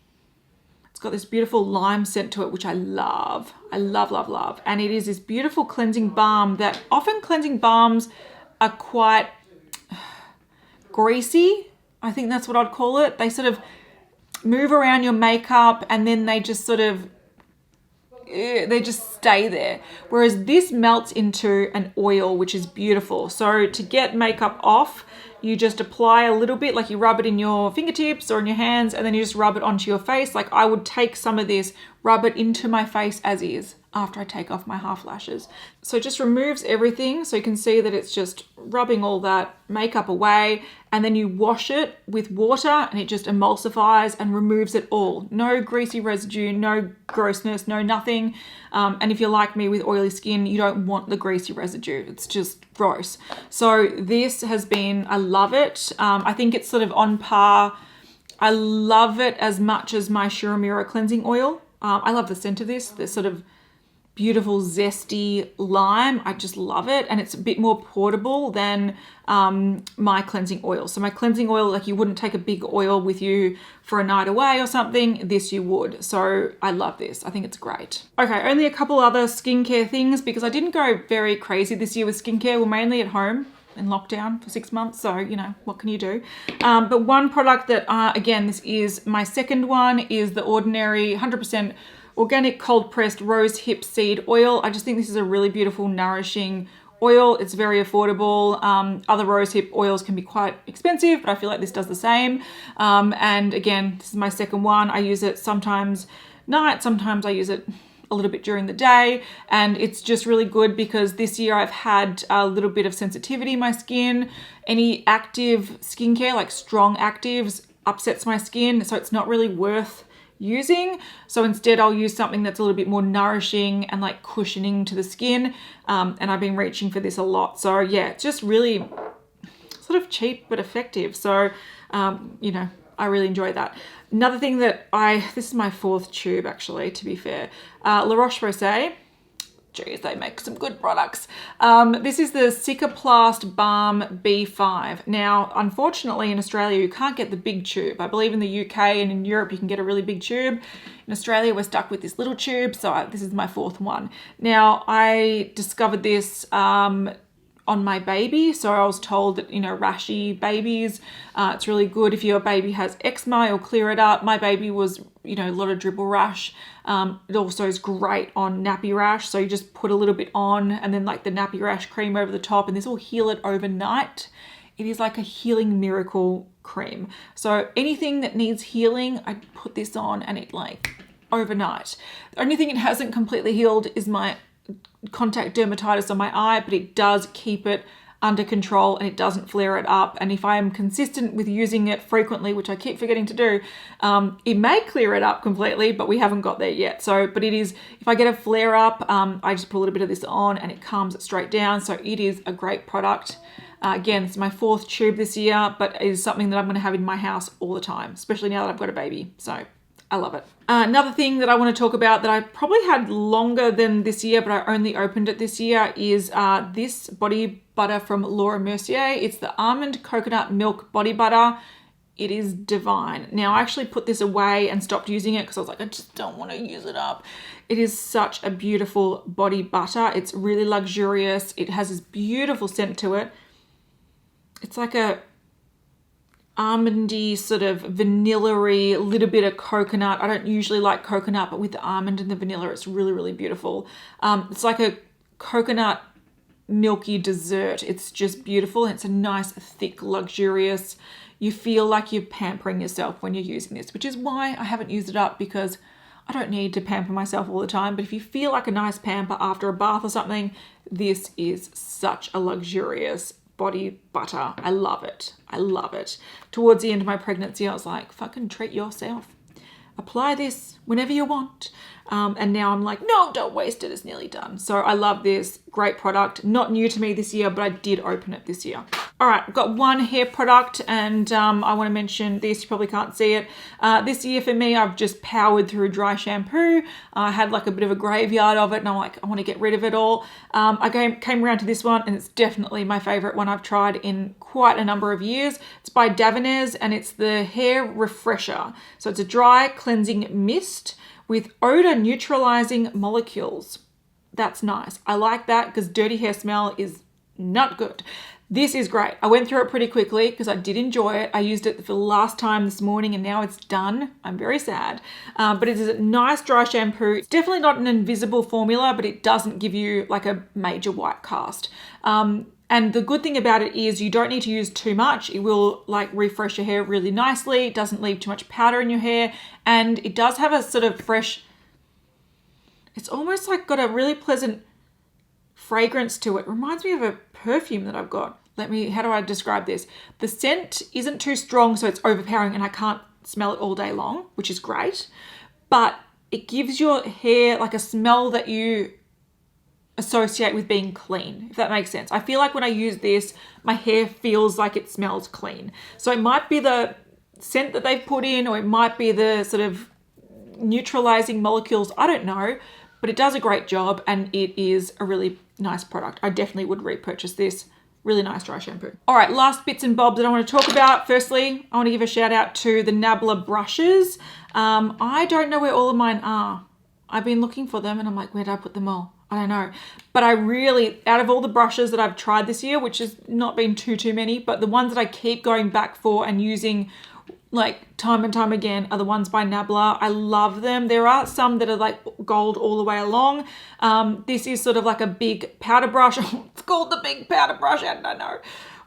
it's got this beautiful lime scent to it, which I love. I love, love, love. And it is this beautiful cleansing balm that often cleansing balms are quite greasy. I think that's what I'd call it. They sort of move around your makeup and then they just sort of, they just stay there. Whereas this melts into an oil, which is beautiful. So to get makeup off, you just apply a little bit, like you rub it in your fingertips or in your hands, and then you just rub it onto your face. Like I would take some of this, rub it into my face as is after I take off my half lashes. So it just removes everything. So you can see that it's just rubbing all that makeup away, and then you wash it with water and it just emulsifies and removes it all. No greasy residue, no grossness, no nothing. And if you're like me with oily skin, you don't want the greasy residue. It's just gross. So this has been, I love it. I think it's sort of on par. I love it as much as my Shampoo cleansing oil. I love the scent of this. This sort of beautiful zesty lime. I just love it, and it's a bit more portable than my cleansing oil. So my cleansing oil, like you wouldn't take a big oil with you for a night away or something. This you would. So I love this. I think it's great. Okay, only a couple other skincare things because I didn't go very crazy this year with skincare. We're mainly at home in lockdown for 6 months, so you know, what can you do? But one product that again, this is my second one, is the Ordinary 100% organic cold pressed rose hip seed oil. I just think this is a really beautiful, nourishing oil. It's very affordable. Other rosehip oils can be quite expensive, but I feel like this does the same. And again, this is my second one. I use it sometimes night, sometimes I use it a little bit during the day, and it's just really good because this year I've had a little bit of sensitivity in my skin. Any active skincare, like strong actives, upsets my skin, so it's not really worth using. So instead I'll use something that's a little bit more nourishing and like cushioning to the skin, and I've been reaching for this a lot. So yeah, it's just really sort of cheap but effective. So you know, I really enjoy that. Another thing that this is my fourth tube actually, to be fair, La Roche-Posay. Geez, they make some good products. This is the Sycaplast Balm B5. Now, unfortunately in Australia, you can't get the big tube. I believe in the UK and in Europe, you can get a really big tube. In Australia, we're stuck with this little tube, so this is my fourth one. Now, I discovered this on my baby. So I was told that, you know, rashy babies, it's really good if your baby has eczema, it'll clear it up. My baby was, you know, a lot of dribble rash. It also is great on nappy rash. So you just put a little bit on and then like the nappy rash cream over the top, and this will heal it overnight. It is like a healing miracle cream. So anything that needs healing, I put this on and it like overnight. The only thing it hasn't completely healed is my contact dermatitis on my eye, but it does keep it under control and it doesn't flare it up. And if I am consistent with using it frequently, which I keep forgetting to do, it may clear it up completely, but we haven't got there yet. So, but it is, if I get a flare up, I just put a little bit of this on and it calms it straight down. So it is a great product. Again, it's my fourth tube this year, but it is something that I'm going to have in my house all the time, especially now that I've got a baby. So I love it. Another thing that I want to talk about that I probably had longer than this year, but I only opened it this year, is this body butter from Laura Mercier. It's the Almond Coconut Milk Body Butter. It is divine. Now, I actually put this away and stopped using it because I was like, I just don't want to use it up. It is such a beautiful body butter. It's really luxurious. It has this beautiful scent to it. It's like a almondy, sort of vanilla-y, little bit of coconut. I don't usually like coconut, but with the almond and the vanilla, it's really, really beautiful. It's like a coconut milky dessert. It's just beautiful. It's a nice, thick, luxurious. You feel like you're pampering yourself when you're using this, which is why I haven't used it up, because I don't need to pamper myself all the time. But if you feel like a nice pamper after a bath or something, this is such a luxurious body butter. I love it. I love it. Towards the end of my pregnancy, I was like, fucking treat yourself. Apply this whenever you want. And now I'm like, no, don't waste it. It's nearly done. So I love this. Great product. Not new to me this year, but I did open it this year. All right, I've got one hair product, and I want to mention this. You probably can't see it. This year for me, I've just powered through dry shampoo. I had like a bit of a graveyard of it, and I'm like, I want to get rid of it all. I came around to this one, and it's definitely my favorite one I've tried in quite a number of years. It's by Davines, and it's the Hair Refresher. So it's a dry cleansing mist with odor neutralizing molecules. That's nice. I like that because dirty hair smell is not good. This is great. I went through it pretty quickly because I did enjoy it. I used it for the last time this morning and now it's done. I'm very sad. But it is a nice dry shampoo. It's definitely not an invisible formula, but it doesn't give you like a major white cast. And the good thing about it is you don't need to use too much. It will like refresh your hair really nicely. It doesn't leave too much powder in your hair. And it does have a sort of fresh, it's almost like got a really pleasant fragrance to it. Reminds me of a perfume that I've got. How do I describe this? The scent isn't too strong, so it's overpowering and I can't smell it all day long, which is great. But it gives your hair like a smell that you associate with being clean, if that makes sense. I feel like when I use this, my hair feels like it smells clean. So it might be the scent that they've put in, or it might be the sort of neutralizing molecules. I don't know, but it does a great job and it is a really nice product. I definitely would repurchase this. Really nice dry shampoo. All right, last bits and bobs that I want to talk about. Firstly, I want to give a shout out to the Nabla Brushes. I don't know where all of mine are. I've been looking for them and I'm like, where did I put them all? I don't know. But I really, out of all the brushes that I've tried this year, which has not been too many, but the ones that I keep going back for and using like time and time again, are the ones by Nabla. I love them. There are some that are like gold all the way along. This is sort of like a big powder brush. It's called the big powder brush. I don't know.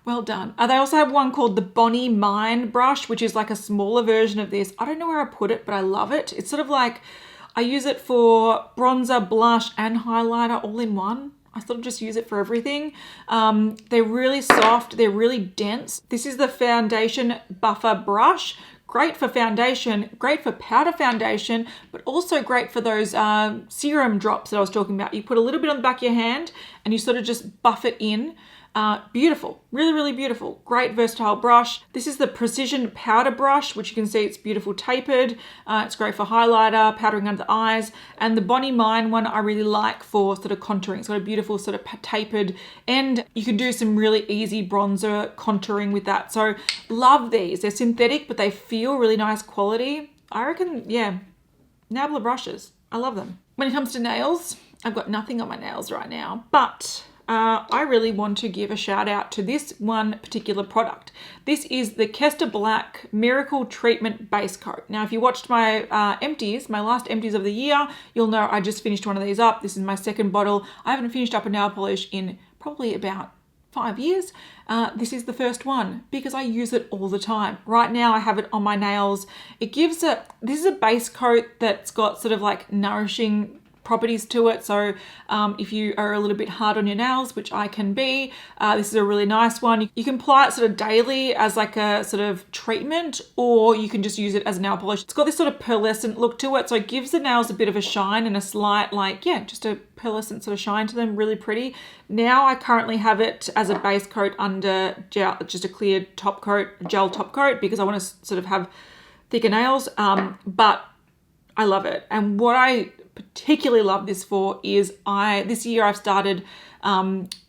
Well done. They also have one called the Bonnie Mine brush, which is like a smaller version of this. I don't know where I put it, but I love it. It's sort of like, I use it for bronzer, blush, and highlighter all in one. I sort of just use it for everything. They're really soft. They're really dense. This is the Foundation Buffer brush. Great for foundation, great for powder foundation, but also great for those serum drops that I was talking about. You put a little bit on the back of your hand and you sort of just buff it in. Beautiful, really, really beautiful. Great versatile brush. This is the Precision Powder Brush, which you can see it's beautiful tapered. It's great for highlighter, powdering under the eyes. And the Bonnie Mine one I really like for sort of contouring. It's got a beautiful sort of tapered end. You can do some really easy bronzer contouring with that. So love these. They're synthetic, but they feel really nice quality. I reckon, yeah, Nabla Brushes. I love them. When it comes to nails, I've got nothing on my nails right now, but I really want to give a shout out to this one particular product. This is the Kester Black Miracle Treatment Base Coat. Now, if you watched my empties, my last empties of the year, you'll know I just finished one of these up. This is my second bottle. I haven't finished up a nail polish in probably about 5 years. This is the first one because I use it all the time. Right now I have it on my nails. This is a base coat that's got sort of like nourishing properties to it. So if you are a little bit hard on your nails, which I can be, this is a really nice one. You can apply it sort of daily as like a sort of treatment, or you can just use it as a nail polish. It's got this sort of pearlescent look to it, so it gives the nails a bit of a shine and a slight, like, yeah, just a pearlescent sort of shine to them. Really pretty. Now I currently have it as a base coat under gel, just a clear top coat, gel top coat, because I want to sort of have thicker nails, but I love it. And what I particularly love this for is this year I've started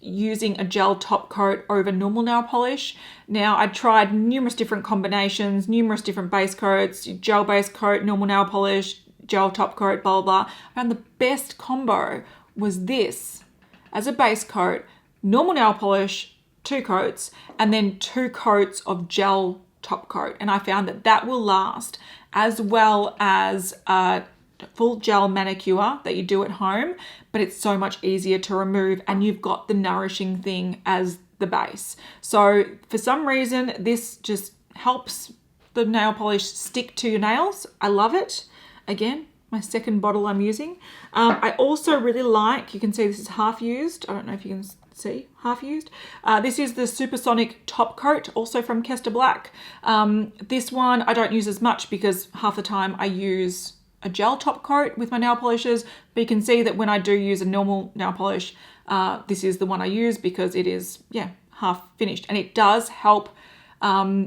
using a gel top coat over normal nail polish. Now, I tried numerous different combinations, numerous different base coats, gel base coat, normal nail polish, gel top coat, blah, blah, blah. I found the best combo was this as a base coat, normal nail polish, 2 coats, and then 2 coats of gel top coat. And I found that that will last, as well as full gel manicure that you do at home, but it's so much easier to remove, and you've got the nourishing thing as the base. So for some reason, this just helps the nail polish stick to your nails. I love it. Again, my second bottle I'm using. I also really like, you can see this is half used. I don't know if you can see, half used. This is the Supersonic Top Coat, also from Kester Black. This one I don't use as much because half the time I use a gel top coat with my nail polishes, but you can see that when I do use a normal nail polish, this is the one I use because it is, yeah, half finished, and it does help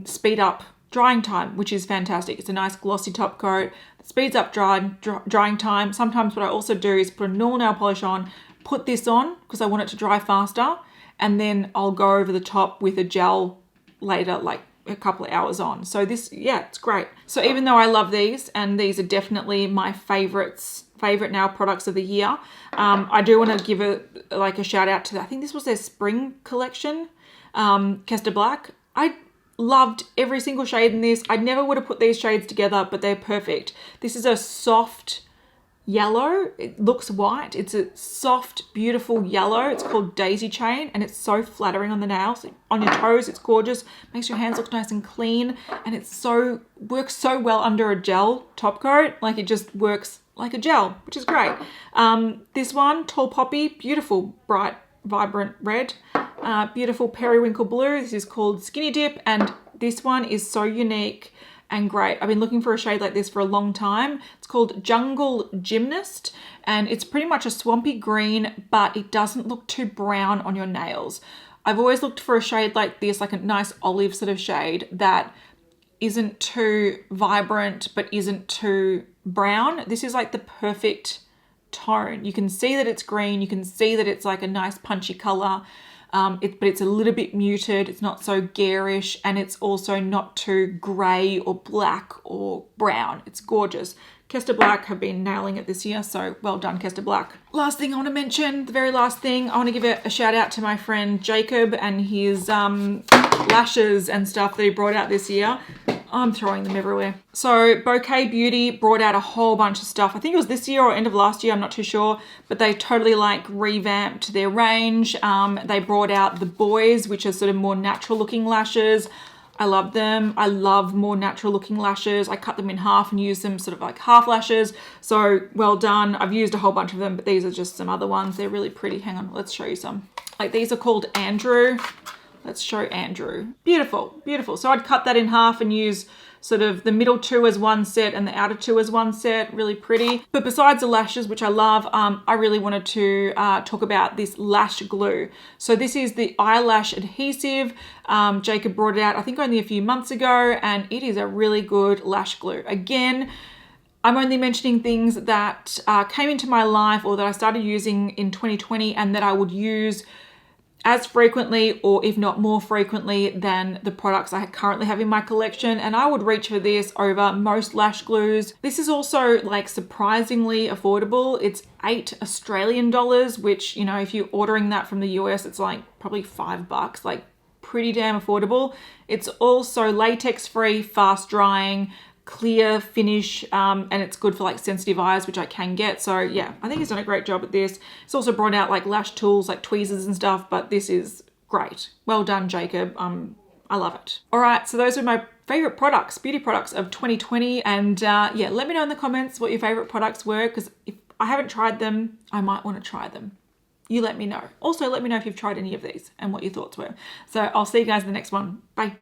speed up drying time, which is fantastic. It's a nice glossy top coat that speeds up drying time. Sometimes what I also do is put a normal nail polish on, put this on because I want it to dry faster, and then I'll go over the top with a gel later, like a couple of hours on. So this, yeah, it's great. So even though I love these, and these are definitely my favorite nail products of the year, I do want to give a shout out to, I think this was their spring collection, Kester Black. I loved every single shade in this. I never would have put these shades together, but they're perfect. This is a soft yellow. It looks white. It's a soft, beautiful yellow. It's called Daisy Chain, and it's so flattering on the nails. On your toes, it's gorgeous. Makes your hands look nice and clean, and it works so well under a gel top coat. Like, it just works like a gel, which is great. This one, Tall Poppy, beautiful, bright, vibrant red. Beautiful periwinkle blue. This is called Skinny Dip, and this one is so unique and great. I've been looking for a shade like this for a long time. It's called Jungle Gymnast, and it's pretty much a swampy green, but it doesn't look too brown on your nails. I've always looked for a shade like this, like a nice olive sort of shade that isn't too vibrant, but isn't too brown. This is like the perfect tone. You can see that it's green. You can see that it's like a nice punchy color. But it's a little bit muted. It's not so garish, and it's also not too grey or black or brown. It's gorgeous. Kester Black have been nailing it this year, so well done, Kester Black. Last thing I want to mention, the very last thing, I want to give a shout out to my friend Jacob and his lashes and stuff that he brought out this year. I'm throwing them everywhere. So Bocay Beauty brought out a whole bunch of stuff. I think it was this year or end of last year, I'm not too sure, but they totally like revamped their range. They brought out the Boys, which are sort of more natural looking lashes. I love them. I love more natural looking lashes. I cut them in half and use them sort of like half lashes. So well done. I've used a whole bunch of them, but these are just some other ones. They're really pretty. Hang on, let's show you some. Like these are called Andrew. Let's show Andrew. Beautiful, beautiful. So I'd cut that in half and use sort of the middle two as one set and the outer two as one set. Really pretty. But besides the lashes, which I love, I really wanted to talk about this lash glue. So this is the eyelash adhesive. Jacob brought it out, I think only a few months ago, and it is a really good lash glue. Again, I'm only mentioning things that came into my life or that I started using in 2020 and that I would use as frequently or if not more frequently than the products I currently have in my collection, and I would reach for this over most lash glues. This is also like surprisingly affordable. It's $8 Australian, which, you know, if you're ordering that from the US, it's like probably $5, like pretty damn affordable. It's also latex free, fast drying, clear finish, and it's good for like sensitive eyes, which I can get. So yeah, I think he's done a great job at this. It's also brought out like lash tools like tweezers and stuff, but this is great. Well done, Jacob. I love it. All right, so those are my favorite products, beauty products of 2020. And yeah, let me know in the comments what your favorite products were, because if I haven't tried them, I might want to try them. You let me know. Also, let me know if you've tried any of these and what your thoughts were. So I'll see you guys in the next one. Bye.